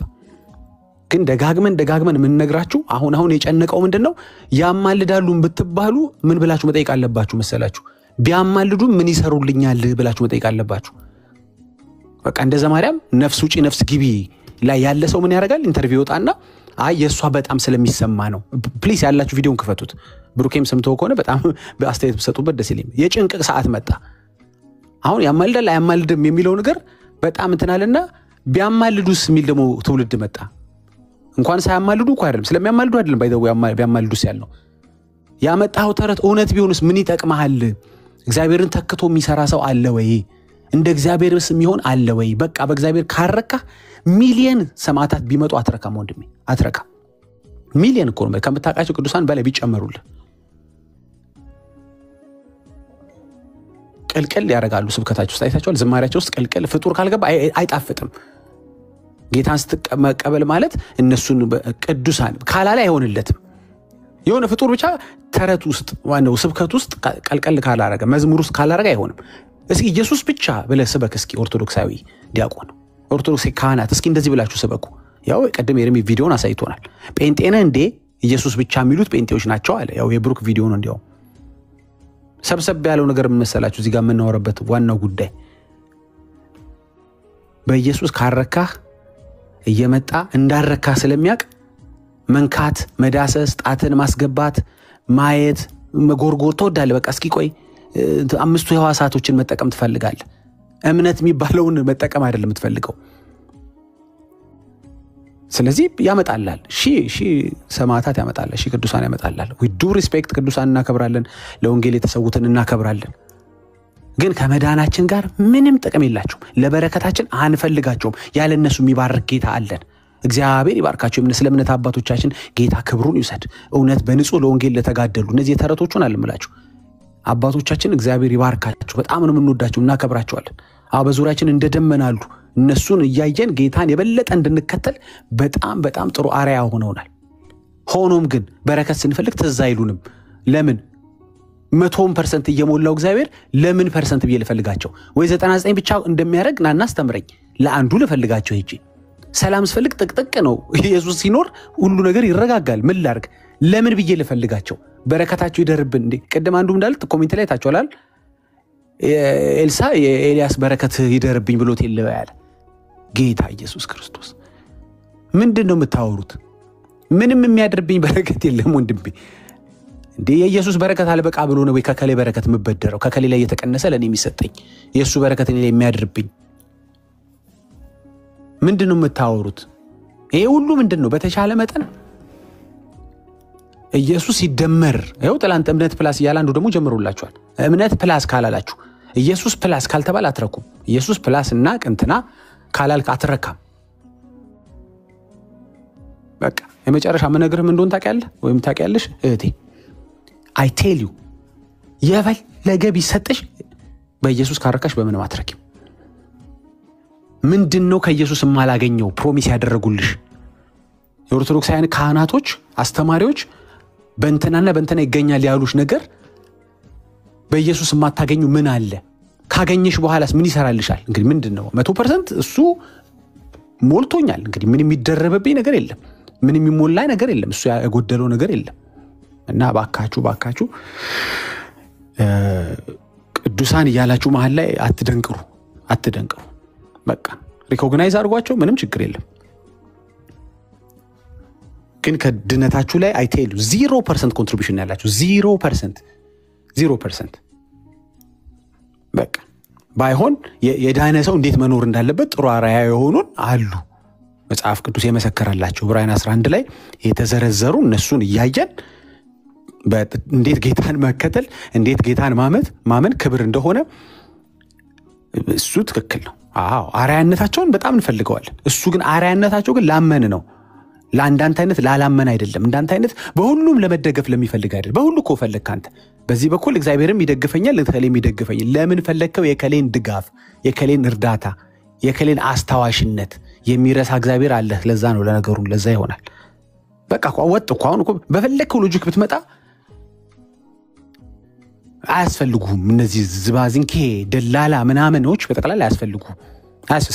ግን ደጋግመን ምን ነግራችሁ አሁን የጨነቀው ምንድነው ያማልዳሉን ብትባሉ ምን ብላችሁ መጠይቅ አለባችሁ መሰላችሁ ቢያማልዱ ምን ይሰሩልኛል ብላችሁ መጠይቅ አለባችሁ በቃ እንደዛ ማርያም ነፍስ ውጪ ነፍስ ግቢ ላይ ያለ ሰው ምን ያደርጋል ኢንተርቪው ወጣና አይ የሷ በጣም ስለሚሰማ ነው ፕሊስ ያላችሁ ቪዲዮን ክፈቱት ብሩኬም ሰምተው ከሆነ በጣም በአስተያየት በሰጡበት ደስ ይለኝ የጭንቅ ሰዓት መጣ አሁን ያማልዳል አያማልድም የሚለው ነገር በጣም እንትናልና ቢያማልዱስ የሚል ደግሞ ትውልድ መጣ እንኳን ሳያማልዱ እኮ አይደለም ስለሚያማልዱ አይደለም ባይዘው ቢያማልዱስ ያለው ያመጣው ተረት እውነት ቢሆንስ ምን ይጠቅማል እግዚአብሔርን ተክቶ የሚሰራ ሰው አለ ወይ እንደ እግዚአብሔርስ የሚሆን አለ ወይ በቃ በእግዚአብሔር ካረካ ሚሊየን ሰማዕታት ቢመጡ አትረካም ወንድሜ አትረካ ሚሊየን እኮ ነው ከምታውቃቸው ቅዱሳን በላይ ቢጨመሩልህ ቅልቅል ያደርጋሉ ስብከታቸው ውስጥ አይታችኋል ዝማሪያቸው ውስጥ ቅልቅል ፍጡር ካልገባ አይጣፍጥም ጌታን ስትቀበል ማለት እነሱን ቅዱሳን ካላላ አይሆንለትም የሆነ ፍጡር ብቻ ተረት ውስጥ ዋናው ስብከት ውስጥ ቀልቀል ካላረገ መዝሙር ውስጥ ካላረገ አይሆንም እስኪ ኢየሱስ ብቻ ብለ ስበክ እስኪ ኦርቶዶክሳዊ ዲያቆን ኦርቶዶክስ ካህናት እስኪ እንደዚህ ብላችሁ ስበኩ ያው ቀደም የርሚ ቪዲዮን አሳይቶናል ጴንጤና እንዴ ኢየሱስ ብቻ የሚሉት ጴንጤዎች ናቸው አለ ያው የብሩክ ቪዲዮ ነው እንዲያው ሰብሰብ ያለው ነገር ምን መሰላችሁ እዚህ ጋር የምናወራበት ዋናው ጉዳይ በኢየሱስ ካረካህ እየመጣ እንዳረካ ስለሚያቅ መንካት መዳሰስ ጣትን ማስገባት ማየት መጎርጎር ተወዳለ በቃ እስኪ ቆይ አምስቱ ህዋሳቶችን መጠቀም ትፈልጋለህ እምነት የሚባለውን መጠቀም አይደለም ትፈልገው ስለዚህ ያመጣላል ሺ ሰማዕታት ያመጣላል ሺ ቅዱሳን ያመጣላል we do respect ቅዱሳን እናከብራለን ለወንጌል የተሰውትን እናከብራለን ግን ከመዳናችን ጋር ምንም ጥቅም የላቸውም ለበረከታችን አንፈልጋቸውም ያለ እነሱ የሚባርክ ጌታ አለን እግዚአብሔር ይባርካቸው። ስለ እምነት አባቶቻችን ጌታ ክብሩን ይውሰድ። እውነት በንጹህ ለወንጌል ለተጋደሉ እነዚህ ተረቶቹን አልምላችሁ አባቶቻችን እግዚአብሔር ይባርካቸው። በጣም ነው የምንወዳቸው እናከብራቸዋለን። በዙሪያችን እንደደመናሉ እነሱን እያየን ጌታን የበለጠ እንድንከተል በጣም በጣም ጥሩ አርአያ ሆነውናል። ሆኖም ግን በረከት ስንፈልግ ትዝ አይሉንም። ለምን 100% እየሞላው እግዚአብሔር ለምን ፐርሰንት ብዬ ልፈልጋቸው? ወይ 99 ብቻ እንደሚያደርግ ናና አስተምረኝ። ለአንዱ ልፈልጋቸው ሄጄ ሰላም ስፈልግ ጥቅጥቅ ነው። ኢየሱስ ሲኖር ሁሉ ነገር ይረጋጋል። ምን ላድርግ? ለምን ብዬ ልፈልጋቸው? በረከታቸው ይደርብን እንዴ? ቅድም አንዱ እንዳልት ኮሜንት ላይ ታችኋላል። ኤልሳ የኤልያስ በረከት ይደርብኝ ብሎት የለ ያለ ጌታ ኢየሱስ ክርስቶስ። ምንድነው የምታወሩት? ምንም የሚያድርብኝ በረከት የለም ወንድሜ። እንዴ የኢየሱስ በረከት አልበቃ ብሎ ነው ወይ ከከሌ በረከት የምበደረው? ከከሌ ላይ የተቀነሰ ለኔ የሚሰጠኝ ኢየሱስ በረከት እኔ ላይ የሚያድርብኝ ምንድነው የምታወሩት? ይሄ ሁሉ ምንድነው? በተቻለ መጠን ኢየሱስ ይደመር ይኸው ትላንት እምነት ፕላስ እያለ አንዱ ደግሞ ጀምሮላችኋል። እምነት ፕላስ ካላላችሁ ኢየሱስ ፕላስ ካልተባለ አትረኩም። ኢየሱስ ፕላስ እና ቅንትና ካላልክ አትረካም። በቃ የመጨረሻ መነግርህ ምን እንደሆነ ታውቂያለህ ወይም ታውቂያለሽ እህቴ? አይ ቴል ዩ የፈለገ ቢሰጥሽ በኢየሱስ ካረካሽ በምንም አትረኪም። ምንድነው ከኢየሱስ የማላገኘው ፕሮሚስ ያደረጉልሽ የኦርቶዶክሳውያን ካህናቶች አስተማሪዎች በእንተናና በእንተና ይገኛል ያሉሽ ነገር በኢየሱስ የማታገኙ ምን አለ? ካገኘሽ በኋላስ ምን ይሰራልሻል? እንግዲህ ምንድነው 100% እሱ ሞልቶኛል። እንግዲህ ምን የሚደረበብኝ ነገር የለም። ምን የሚሞላ ነገር የለም። እሱ ያጎደለው ነገር የለም። እና ባካችሁ ቅዱሳን እያላችሁ መሃል ላይ አትደንቅሩ። በቃ ሪኮግናይዝ አድርጓቸው፣ ምንም ችግር የለም። ግን ከድነታችሁ ላይ አይቴሉ 0% ኮንትሪቢዩሽን ያላችሁ 0%. በቃ ባይሆን የዳነ ሰው እንዴት መኖር እንዳለበት ጥሩ አርአያ የሆኑን አሉ። መጽሐፍ ቅዱስ የመሰከረላቸው ዕብራውያን 11 ላይ የተዘረዘሩ እነሱን እያየን እንዴት ጌታን መከተል እንዴት ጌታን ማመን ክብር እንደሆነ እሱ ትክክል ነው። አርአያነታቸውን በጣም እንፈልገዋለን። እሱ ግን አርአያነታቸው ግን ላመን ነው። ለአንዳንተ አይነት ላላመን አይደለም። እንዳንተ አይነት በሁሉም ለመደገፍ ለሚፈልግ አይደለም። በሁሉ እኮ ፈለግክ አንተ። በዚህ በኩል እግዚአብሔርም ይደግፈኛል፣ ለከሌም ይደግፈኛል። ለምን ፈለግከው? የከሌን ድጋፍ፣ የከሌን እርዳታ፣ የከሌን አስተዋሽነት የሚረሳ እግዚአብሔር አለ። ለዛ ነው ለነገሩ ለዛ ይሆናል። በቃ ወጥ እኮ አሁን እኮ በፈለግከው ሎጂክ ብትመጣ አያስፈልጉም። እነዚህ ዝባዝንኬ ደላላ ምናምኖች በጠቅላላ አያስፈልጉም።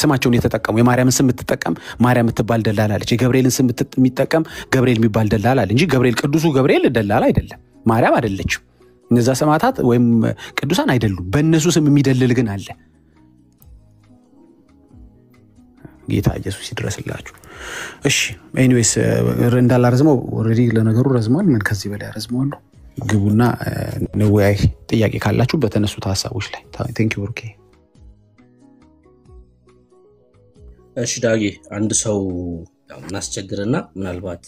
ስማቸውን የተጠቀሙ የማርያምን ስም የምትጠቀም ማርያም የምትባል ደላላ አለች። የገብርኤልን ስም የሚጠቀም ገብርኤል የሚባል ደላላ አለ እንጂ ገብርኤል ቅዱሱ ገብርኤል ደላላ አይደለም። ማርያም አይደለችም። እነዛ ሰማዕታት ወይም ቅዱሳን አይደሉም። በእነሱ ስም የሚደልል ግን አለ። ጌታ ኢየሱስ ይድረስላችሁ። እሺ ኤኒዌይስ እንዳላረዝመው ኦሬዲ ለነገሩ ረዝሟል። ምን ከዚህ በላይ ረዝሟለሁ? ግቡና ንወያይ። ጥያቄ ካላችሁ በተነሱት ሐሳቦች ላይ ቴንክ ዩ ብሩኬ። እሺ ዳጊ አንድ ሰው እናስቸግርና ምናልባት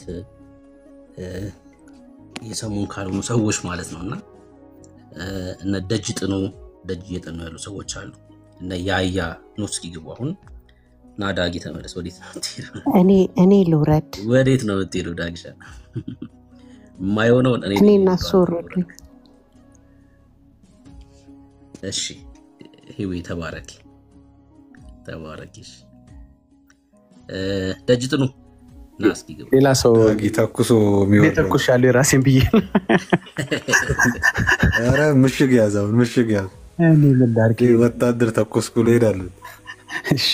የሰሙን ካልሆኑ ሰዎች ማለት ነውና እነ ደጅ እየጠኑ ያሉ ሰዎች አሉ። እነ ያያ ኖስኪ ግቡ። አሁን ና ዳጊ ተመለስ። ወዴት ነው የምትሄደው? እኔ ልውረድ። ወዴት ነው የምትሄደው ዳጊሻ? የማይሆነውን እኔ እናስወርድ። እሺ ሂዊ ተባረኪ። ደጅ ጥኑ ና እስኪ ግቡ። ሌላ ሰው ተኩሶ የሚወርደው ተኩሻለሁ የራሴን ብዬ። ኧረ ምሽግ ያዘው እኔ ምን ላድርግ? ወታደር ተኩስ ብሎ ይሄዳል። እሺ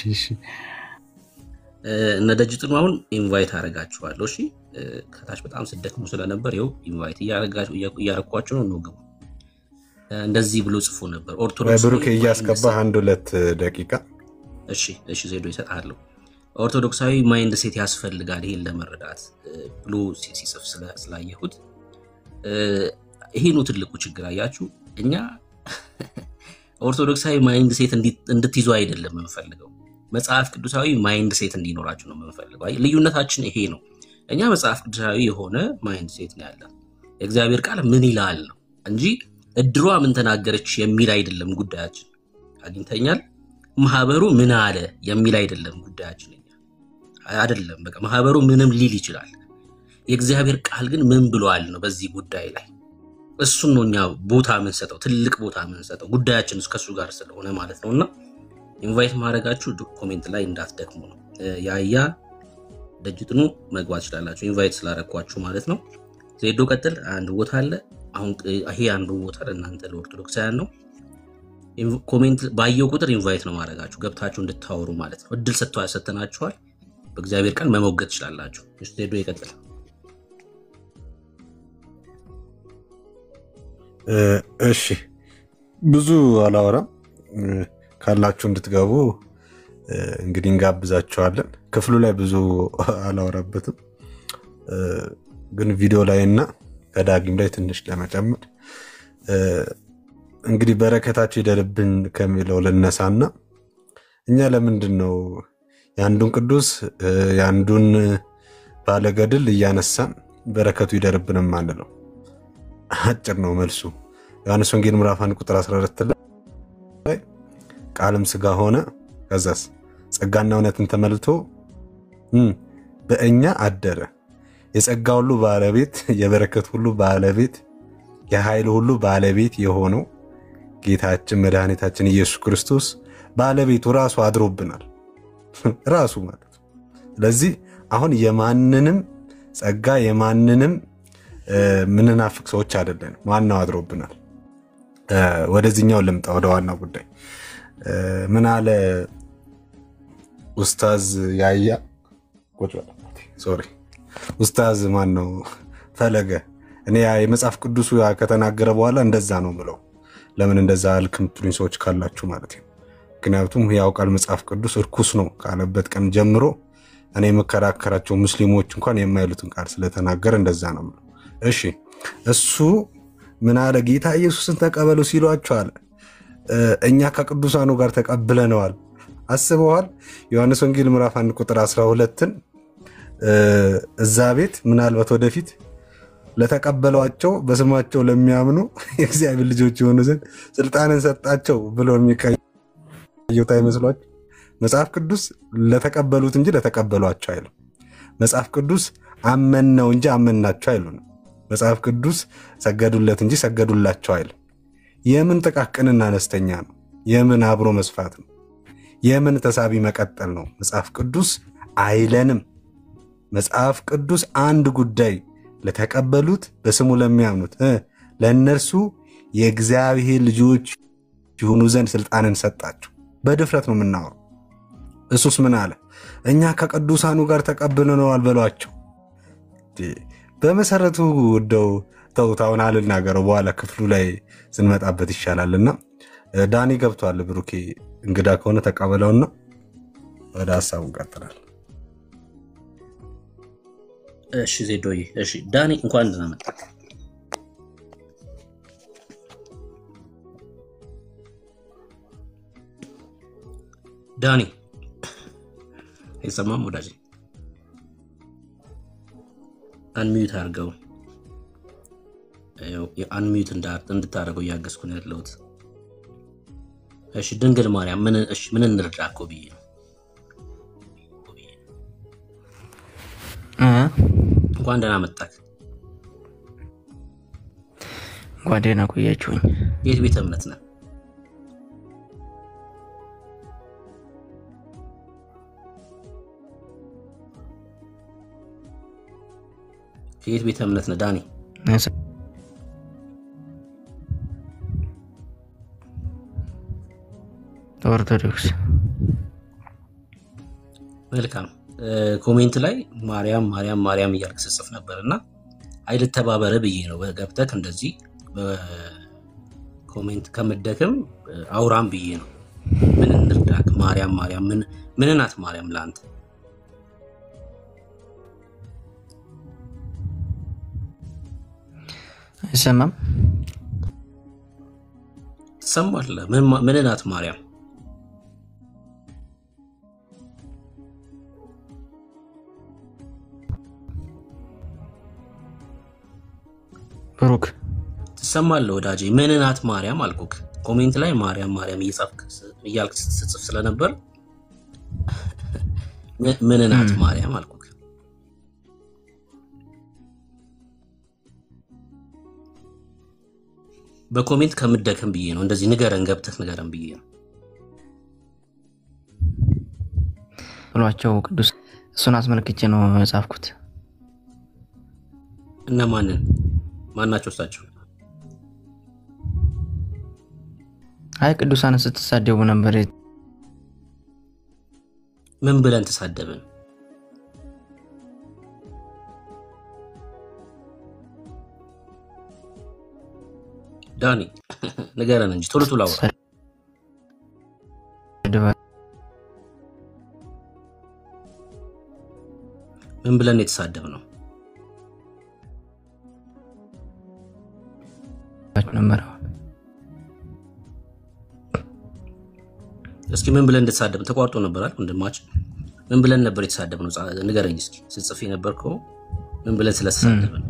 እነ ደጅ ጥኑ አሁን ኢንቫይት አደርጋችኋለሁ። እሺ ከታች በጣም ስደክሙ ስለነበር ይኸው ኢንቫይት እያረኳችሁ ነው። ግቡ። እንደዚህ ብሎ ጽፎ ነበር ኦርቶዶክስ ብሩክ እያስገባህ 1-2 ደቂቃ። እሺ ዜዶ ይሰጣለሁ። ኦርቶዶክሳዊ ማይንድ ሴት ያስፈልጋል ይሄን ለመረዳት ብሎ ሲጽፍ ስላየሁት ይሄ ነው ትልቁ ችግር። አያችሁ እኛ ኦርቶዶክሳዊ ማይንድ ሴት እንድትይዙ አይደለም የምንፈልገው፣ መጽሐፍ ቅዱሳዊ ማይንድ ሴት እንዲኖራችሁ ነው የምንፈልገው። ልዩነታችን ይሄ ነው። እኛ መጽሐፍ ቅዱሳዊ የሆነ ማይንድ ሴት ነው ያለን። የእግዚአብሔር ቃል ምን ይላል ነው እንጂ እድሯ ምን ተናገረች የሚል አይደለም ጉዳያችን። አግኝተኛል ማህበሩ ምን አለ የሚል አይደለም ጉዳያችን። አይደለም። በቃ ማህበሩ ምንም ሊል ይችላል። የእግዚአብሔር ቃል ግን ምን ብሏል ነው በዚህ ጉዳይ ላይ እሱን ነው እኛ ቦታ ምን ሰጠው ትልቅ ቦታ ምን ሰጠው ጉዳያችን እስከሱ ጋር ስለሆነ ማለት ነውና ኢንቫይት ማድረጋችሁ ኮሜንት ላይ እንዳትደክሙ ነው። ያያ ደጅጥኑ መግባት ይችላልላችሁ ኢንቫይት ስላረኳችሁ ማለት ነው። ዜዶ ቀጥል አንድ ቦታ አለ አሁን ይሄ አንዱ ቦታ ለእናንተ ለኦርቶዶክሳውያን ነው። ኮሜንት ባየው ቁጥር ኢንቫይት ነው ማድረጋችሁ ገብታችሁ እንድታወሩ ማለት ነው። እድል ሰጥተናችኋል። በእግዚአብሔር ቃል መሞገት ይችላልላችሁ። ዜዶ ይቀጥል። እሺ ብዙ አላወራም ካላችሁ እንድትገቡ እንግዲህ እንጋብዛችኋለን። ክፍሉ ላይ ብዙ አላወራበትም ግን ቪዲዮ ላይና ከዳጊም ላይ ትንሽ ለመጨመር እንግዲህ በረከታችሁ ይደርብን ከሚለው ልነሳና እኛ ለምንድን ነው ያንዱን ቅዱስ ያንዱን ባለገድል እያነሳን በረከቱ ይደርብንም አንለው? አጭር ነው መልሱ። ዮሐንስ ወንጌል ምዕራፍ 1 ቁጥር 14 ላይ ቃልም ሥጋ ሆነ ከዛስ ጸጋና እውነትን ተመልቶ በእኛ አደረ። የጸጋ ሁሉ ባለቤት የበረከት ሁሉ ባለቤት የኃይል ሁሉ ባለቤት የሆነው ጌታችን መድኃኒታችን ኢየሱስ ክርስቶስ ባለቤቱ ራሱ አድሮብናል ራሱ ማለት ነው። ስለዚህ አሁን የማንንም ጸጋ የማንንም ምንናፍቅ ሰዎች አይደለም። ዋናው አድሮብናል። ወደዚህኛው ልምጣ ወደ ዋናው ጉዳይ። ምን አለ ኡስታዝ ያያ ሶሪ ኡስታዝ ማን ነው ፈለገ እኔ የመጽሐፍ ቅዱሱ ከተናገረ በኋላ እንደዛ ነው ብለው ለምን እንደዛ አልክምትሉኝ ሰዎች ካላችሁ ማለት ነው። ምክንያቱም ያው ቃል መጽሐፍ ቅዱስ እርኩስ ነው ካለበት ቀን ጀምሮ እኔ መከራከራቸው ሙስሊሞች እንኳን የማይሉትን ቃል ስለተናገረ እንደዛ ነው። እሺ እሱ ምን አለ ጌታ ኢየሱስን ተቀበሉ ሲሏቸው አለ እኛ ከቅዱሳኑ ጋር ተቀብለነዋል። አስበዋል? ዮሐንስ ወንጌል ምዕራፍ 1 ቁጥር 12ን እዛ ቤት ምናልባት ወደፊት ለተቀበሏቸው በስማቸው ለሚያምኑ የእግዚአብሔር ልጆች የሆኑ ዘንድ ስልጣንን ሰጣቸው ብሎ የሚቀየው ታይመስሏችሁ? መጽሐፍ ቅዱስ ለተቀበሉት እንጂ ለተቀበሏቸው አይልም። መጽሐፍ ቅዱስ አመንነው እንጂ አመንናቸው አይሉም። መጽሐፍ ቅዱስ ሰገዱለት እንጂ ሰገዱላቸው አይልም። የምን ጥቃቅንና አነስተኛ ነው? የምን አብሮ መስፋት ነው? የምን ተሳቢ መቀጠል ነው? መጽሐፍ ቅዱስ አይለንም። መጽሐፍ ቅዱስ አንድ ጉዳይ ለተቀበሉት በስሙ ለሚያምኑት ለእነርሱ የእግዚአብሔር ልጆች ይሆኑ ዘንድ ስልጣንን ሰጣቸው። በድፍረት ነው የምናወራው። እሱስ ምን አለ? እኛ ከቅዱሳኑ ጋር ተቀብለነዋል በሏቸው። በመሰረቱ ወደው ተውታውን አልናገረው በኋላ ክፍሉ ላይ ስንመጣበት ይሻላልና ዳኒ ገብቷል። ብሩኬ እንግዳ ከሆነ ተቀበለውና ወደ ሐሳቡ ቀጥላል። እሺ ዜዶዬ እሺ ዳኒ እንኳን ደህና መጣ። ዳኒ አይሰማም ወዳጄ? አንሚዩት አድርገው። አንሚዩት እንድታደርገው እያገዝኩ ነው ያለሁት። እሺ ድንግል ማርያም ምን እንርዳኮ ብዬ ነው። እንኳን ደህና መጣክ። እንኳን ደህና ቆያችሁኝ። የት ቤተ እምነት ነህ? የት ቤተ እምነት ነህ ዳኒ? ኦርቶዶክስ። መልካም። ኮሜንት ላይ ማርያም ማርያም ማርያም እያልክ ጽፍ ነበርና አይል ተባበረ ብዬ ነው ገብተክ እንደዚህ በኮሜንት ከመደከም አውራም ብዬ ነው። ምን እንርዳክ? ማርያም ማርያም ምን ናት ማርያም ላንተ? አይሰማም? ሰማለ ምን ናት ማርያም? ብሩክ ትሰማለ ወዳጄ? ምን ናት ማርያም አልኩክ። ኮሜንት ላይ ማርያም ማርያም እያልክ ስትጽፍ ስለነበር ምን ናት ማርያም አልኩ። በኮሜንት ከምደከም ብዬ ነው እንደዚህ ንገረን ገብተህ ንገረን ብዬ ነው ብሏቸው ቅዱስ እሱን አስመልክቼ ነው የጻፍኩት። እና ማናቸው እሳቸው? አይ ቅዱሳን ስትሳደቡ ነበር። ምን ብለን ተሳደብን? ዳኒ ንገረን እንጂ ቶሎ ቶሎ አውራ። ምን ብለን የተሳደብነው? እስኪ ምን ብለን እንደተሳደብን ተቋርጦ ነበር አይደል ወንድማችን? ምን ብለን ነበር የተሳደብነው? ንገረኝ እስኪ ስትጽፍ የነበርከው ምን ብለን ስለተሳደብን?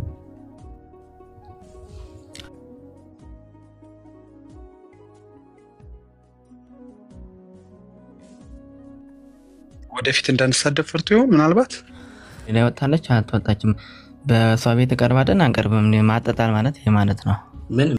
ወደፊት እንዳንሳደብ ፈርቶ ይሆን ምናልባት ላይ ወጣለች አትወጣችም። በሷ ቤት ቀርባደን አንቀርብም። ማጠጣል ማለት ይሄ ማለት ነው። ምን